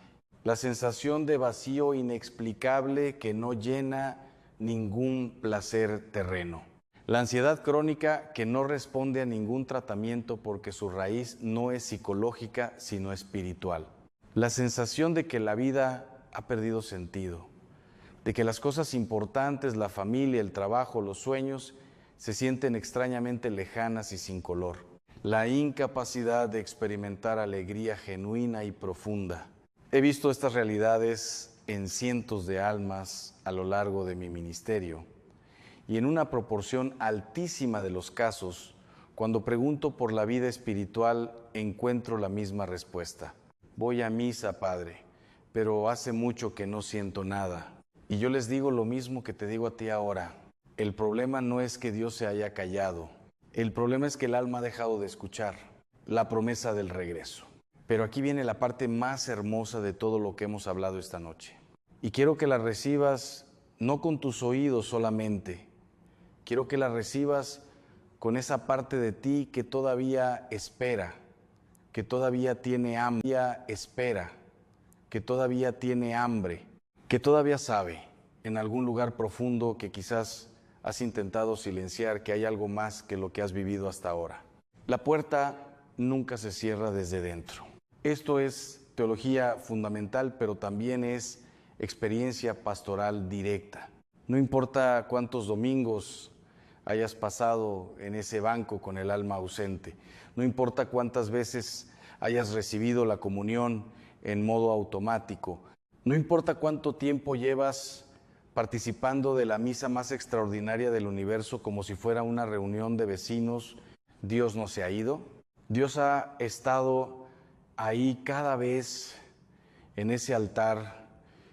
La sensación de vacío inexplicable que no llena ningún placer terreno. La ansiedad crónica que no responde a ningún tratamiento porque su raíz no es psicológica, sino espiritual. La sensación de que la vida ha perdido sentido, de que las cosas importantes, la familia, el trabajo, los sueños, se sienten extrañamente lejanas y sin color. La incapacidad de experimentar alegría genuina y profunda. He visto estas realidades en cientos de almas a lo largo de mi ministerio. Y en una proporción altísima de los casos, cuando pregunto por la vida espiritual, encuentro la misma respuesta. Voy a misa, Padre, pero hace mucho que no siento nada. Y yo les digo lo mismo que te digo a ti ahora. El problema no es que Dios se haya callado. El problema es que el alma ha dejado de escuchar la promesa del regreso. Pero aquí viene la parte más hermosa de todo lo que hemos hablado esta noche. Y quiero que la recibas no con tus oídos solamente. Quiero que la recibas con esa parte de ti que todavía espera, que todavía tiene hambre, que todavía tiene hambre, que todavía sabe en algún lugar profundo que quizás has intentado silenciar que hay algo más que lo que has vivido hasta ahora. La puerta nunca se cierra desde dentro. Esto es teología fundamental, pero también es experiencia pastoral directa. No importa cuántos domingos hayas pasado en ese banco con el alma ausente, no importa cuántas veces hayas recibido la comunión en modo automático, no importa cuánto tiempo llevas participando de la misa más extraordinaria del universo como si fuera una reunión de vecinos, Dios no se ha ido. Dios ha estado ahí cada vez en ese altar,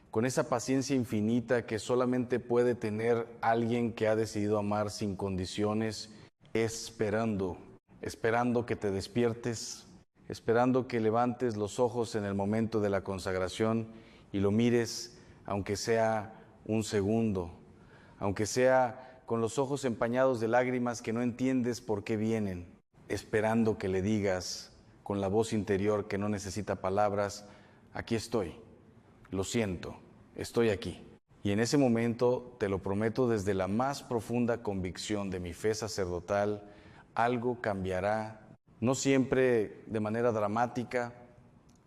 con esa paciencia infinita que solamente puede tener alguien que ha decidido amar sin condiciones, esperando que te despiertes, esperando que levantes los ojos en el momento de la consagración y lo mires, aunque sea un segundo, aunque sea con los ojos empañados de lágrimas que no entiendes por qué vienen, esperando que le digas con la voz interior que no necesita palabras: aquí estoy, lo siento, estoy aquí. Y en ese momento, te lo prometo desde la más profunda convicción de mi fe sacerdotal, algo cambiará, no siempre de manera dramática,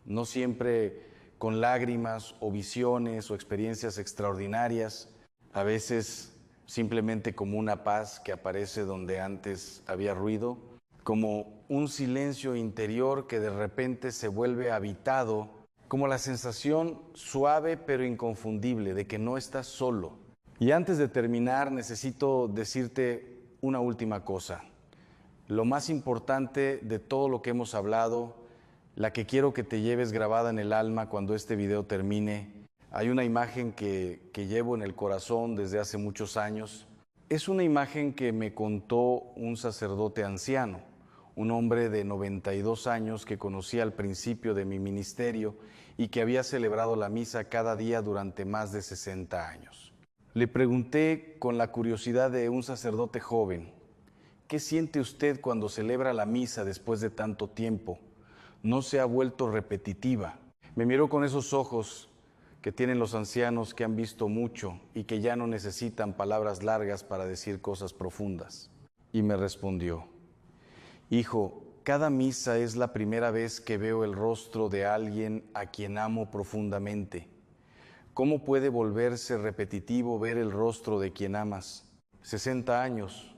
no siempre con lágrimas o visiones o experiencias extraordinarias, a veces simplemente como una paz que aparece donde antes había ruido, como un silencio interior que de repente se vuelve habitado, como la sensación suave pero inconfundible de que no estás solo. Y antes de terminar, necesito decirte una última cosa. Lo más importante de todo lo que hemos hablado, la que quiero que te lleves grabada en el alma cuando este video termine, hay una imagen que llevo en el corazón desde hace muchos años. Es una imagen que me contó un sacerdote anciano, un hombre de 92 años que conocí al principio de mi ministerio y que había celebrado la misa cada día durante más de 60 años. Le pregunté con la curiosidad de un sacerdote joven: ¿qué siente usted cuando celebra la misa después de tanto tiempo? ¿No se ha vuelto repetitiva? Me miró con esos ojos que tienen los ancianos que han visto mucho y que ya no necesitan palabras largas para decir cosas profundas. Y me respondió: hijo, cada misa es la primera vez que veo el rostro de alguien a quien amo profundamente. ¿Cómo puede volverse repetitivo ver el rostro de quien amas? 60 años,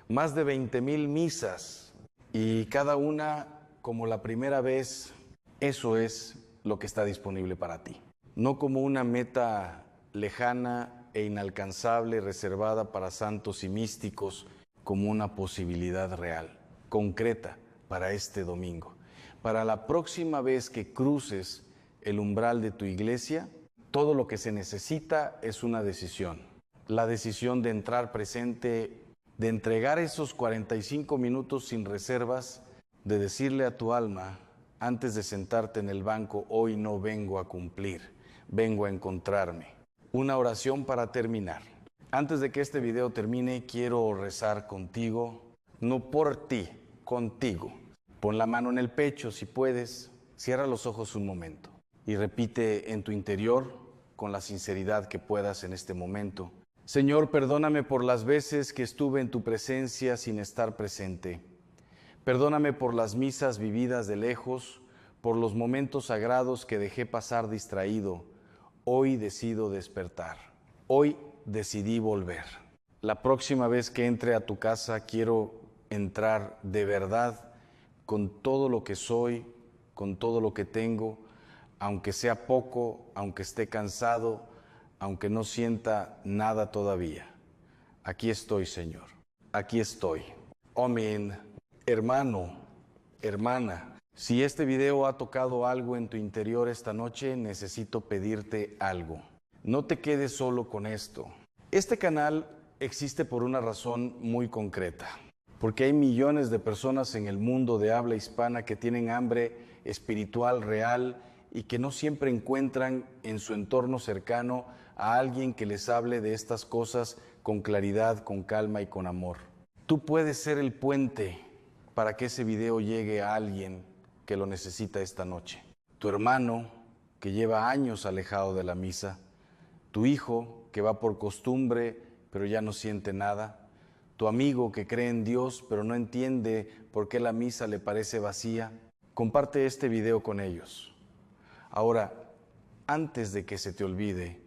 más de 20,000 misas, y cada una como la primera vez. Eso es lo que está disponible para ti. No como una meta lejana e inalcanzable reservada para santos y místicos, como una posibilidad real, concreta, para este domingo. Para la próxima vez que cruces el umbral de tu iglesia, todo lo que se necesita es una decisión. La decisión de entrar presente, de entregar esos 45 minutos sin reservas, de decirle a tu alma, antes de sentarte en el banco: hoy no vengo a cumplir, vengo a encontrarme. Una oración para terminar. Antes de que este video termine, quiero rezar contigo, no por ti, contigo. Pon la mano en el pecho si puedes, cierra los ojos un momento y repite en tu interior, con la sinceridad que puedas en este momento: Señor, perdóname por las veces que estuve en tu presencia sin estar presente. Perdóname por las misas vividas de lejos, por los momentos sagrados que dejé pasar distraído. Hoy decido despertar. Hoy decidí volver. La próxima vez que entre a tu casa, quiero entrar de verdad con todo lo que soy, con todo lo que tengo, aunque sea poco, aunque esté cansado, aunque no sienta nada todavía. Aquí estoy, Señor. Aquí estoy. Amén. Hermano, hermana, si este video ha tocado algo en tu interior esta noche, necesito pedirte algo. No te quedes solo con esto. Este canal existe por una razón muy concreta, porque hay millones de personas en el mundo de habla hispana que tienen hambre espiritual real y que no siempre encuentran en su entorno cercano a alguien que les hable de estas cosas con claridad, con calma y con amor. Tú puedes ser el puente para que ese video llegue a alguien que lo necesita esta noche. Tu hermano, que lleva años alejado de la misa, tu hijo, que va por costumbre pero ya no siente nada. Tu amigo que cree en Dios, pero no entiende por qué la misa le parece vacía. Comparte este video con ellos. Ahora, antes de que se te olvide,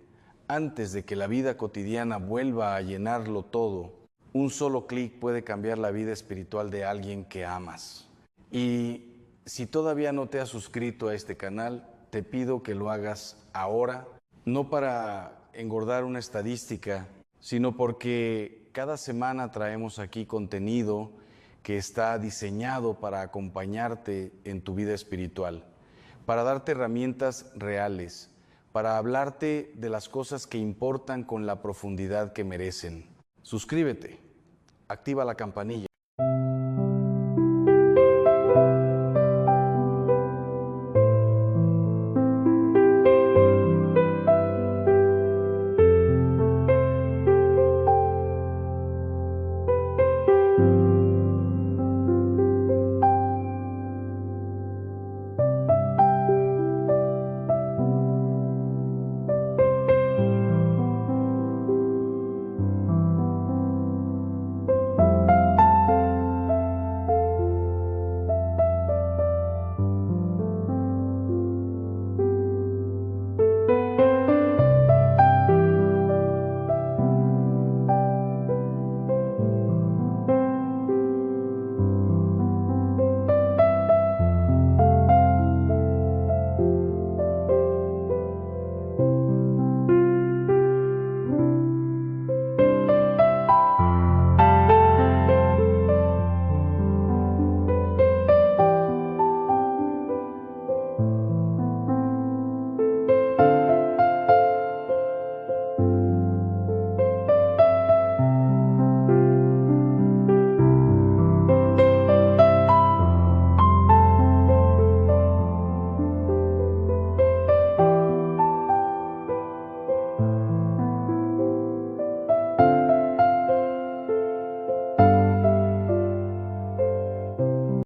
antes de que la vida cotidiana vuelva a llenarlo todo, un solo clic puede cambiar la vida espiritual de alguien que amas. Y si todavía no te has suscrito a este canal, te pido que lo hagas ahora, no para engordar una estadística, sino porque cada semana traemos aquí contenido que está diseñado para acompañarte en tu vida espiritual, para darte herramientas reales, para hablarte de las cosas que importan con la profundidad que merecen. Suscríbete, activa la campanilla.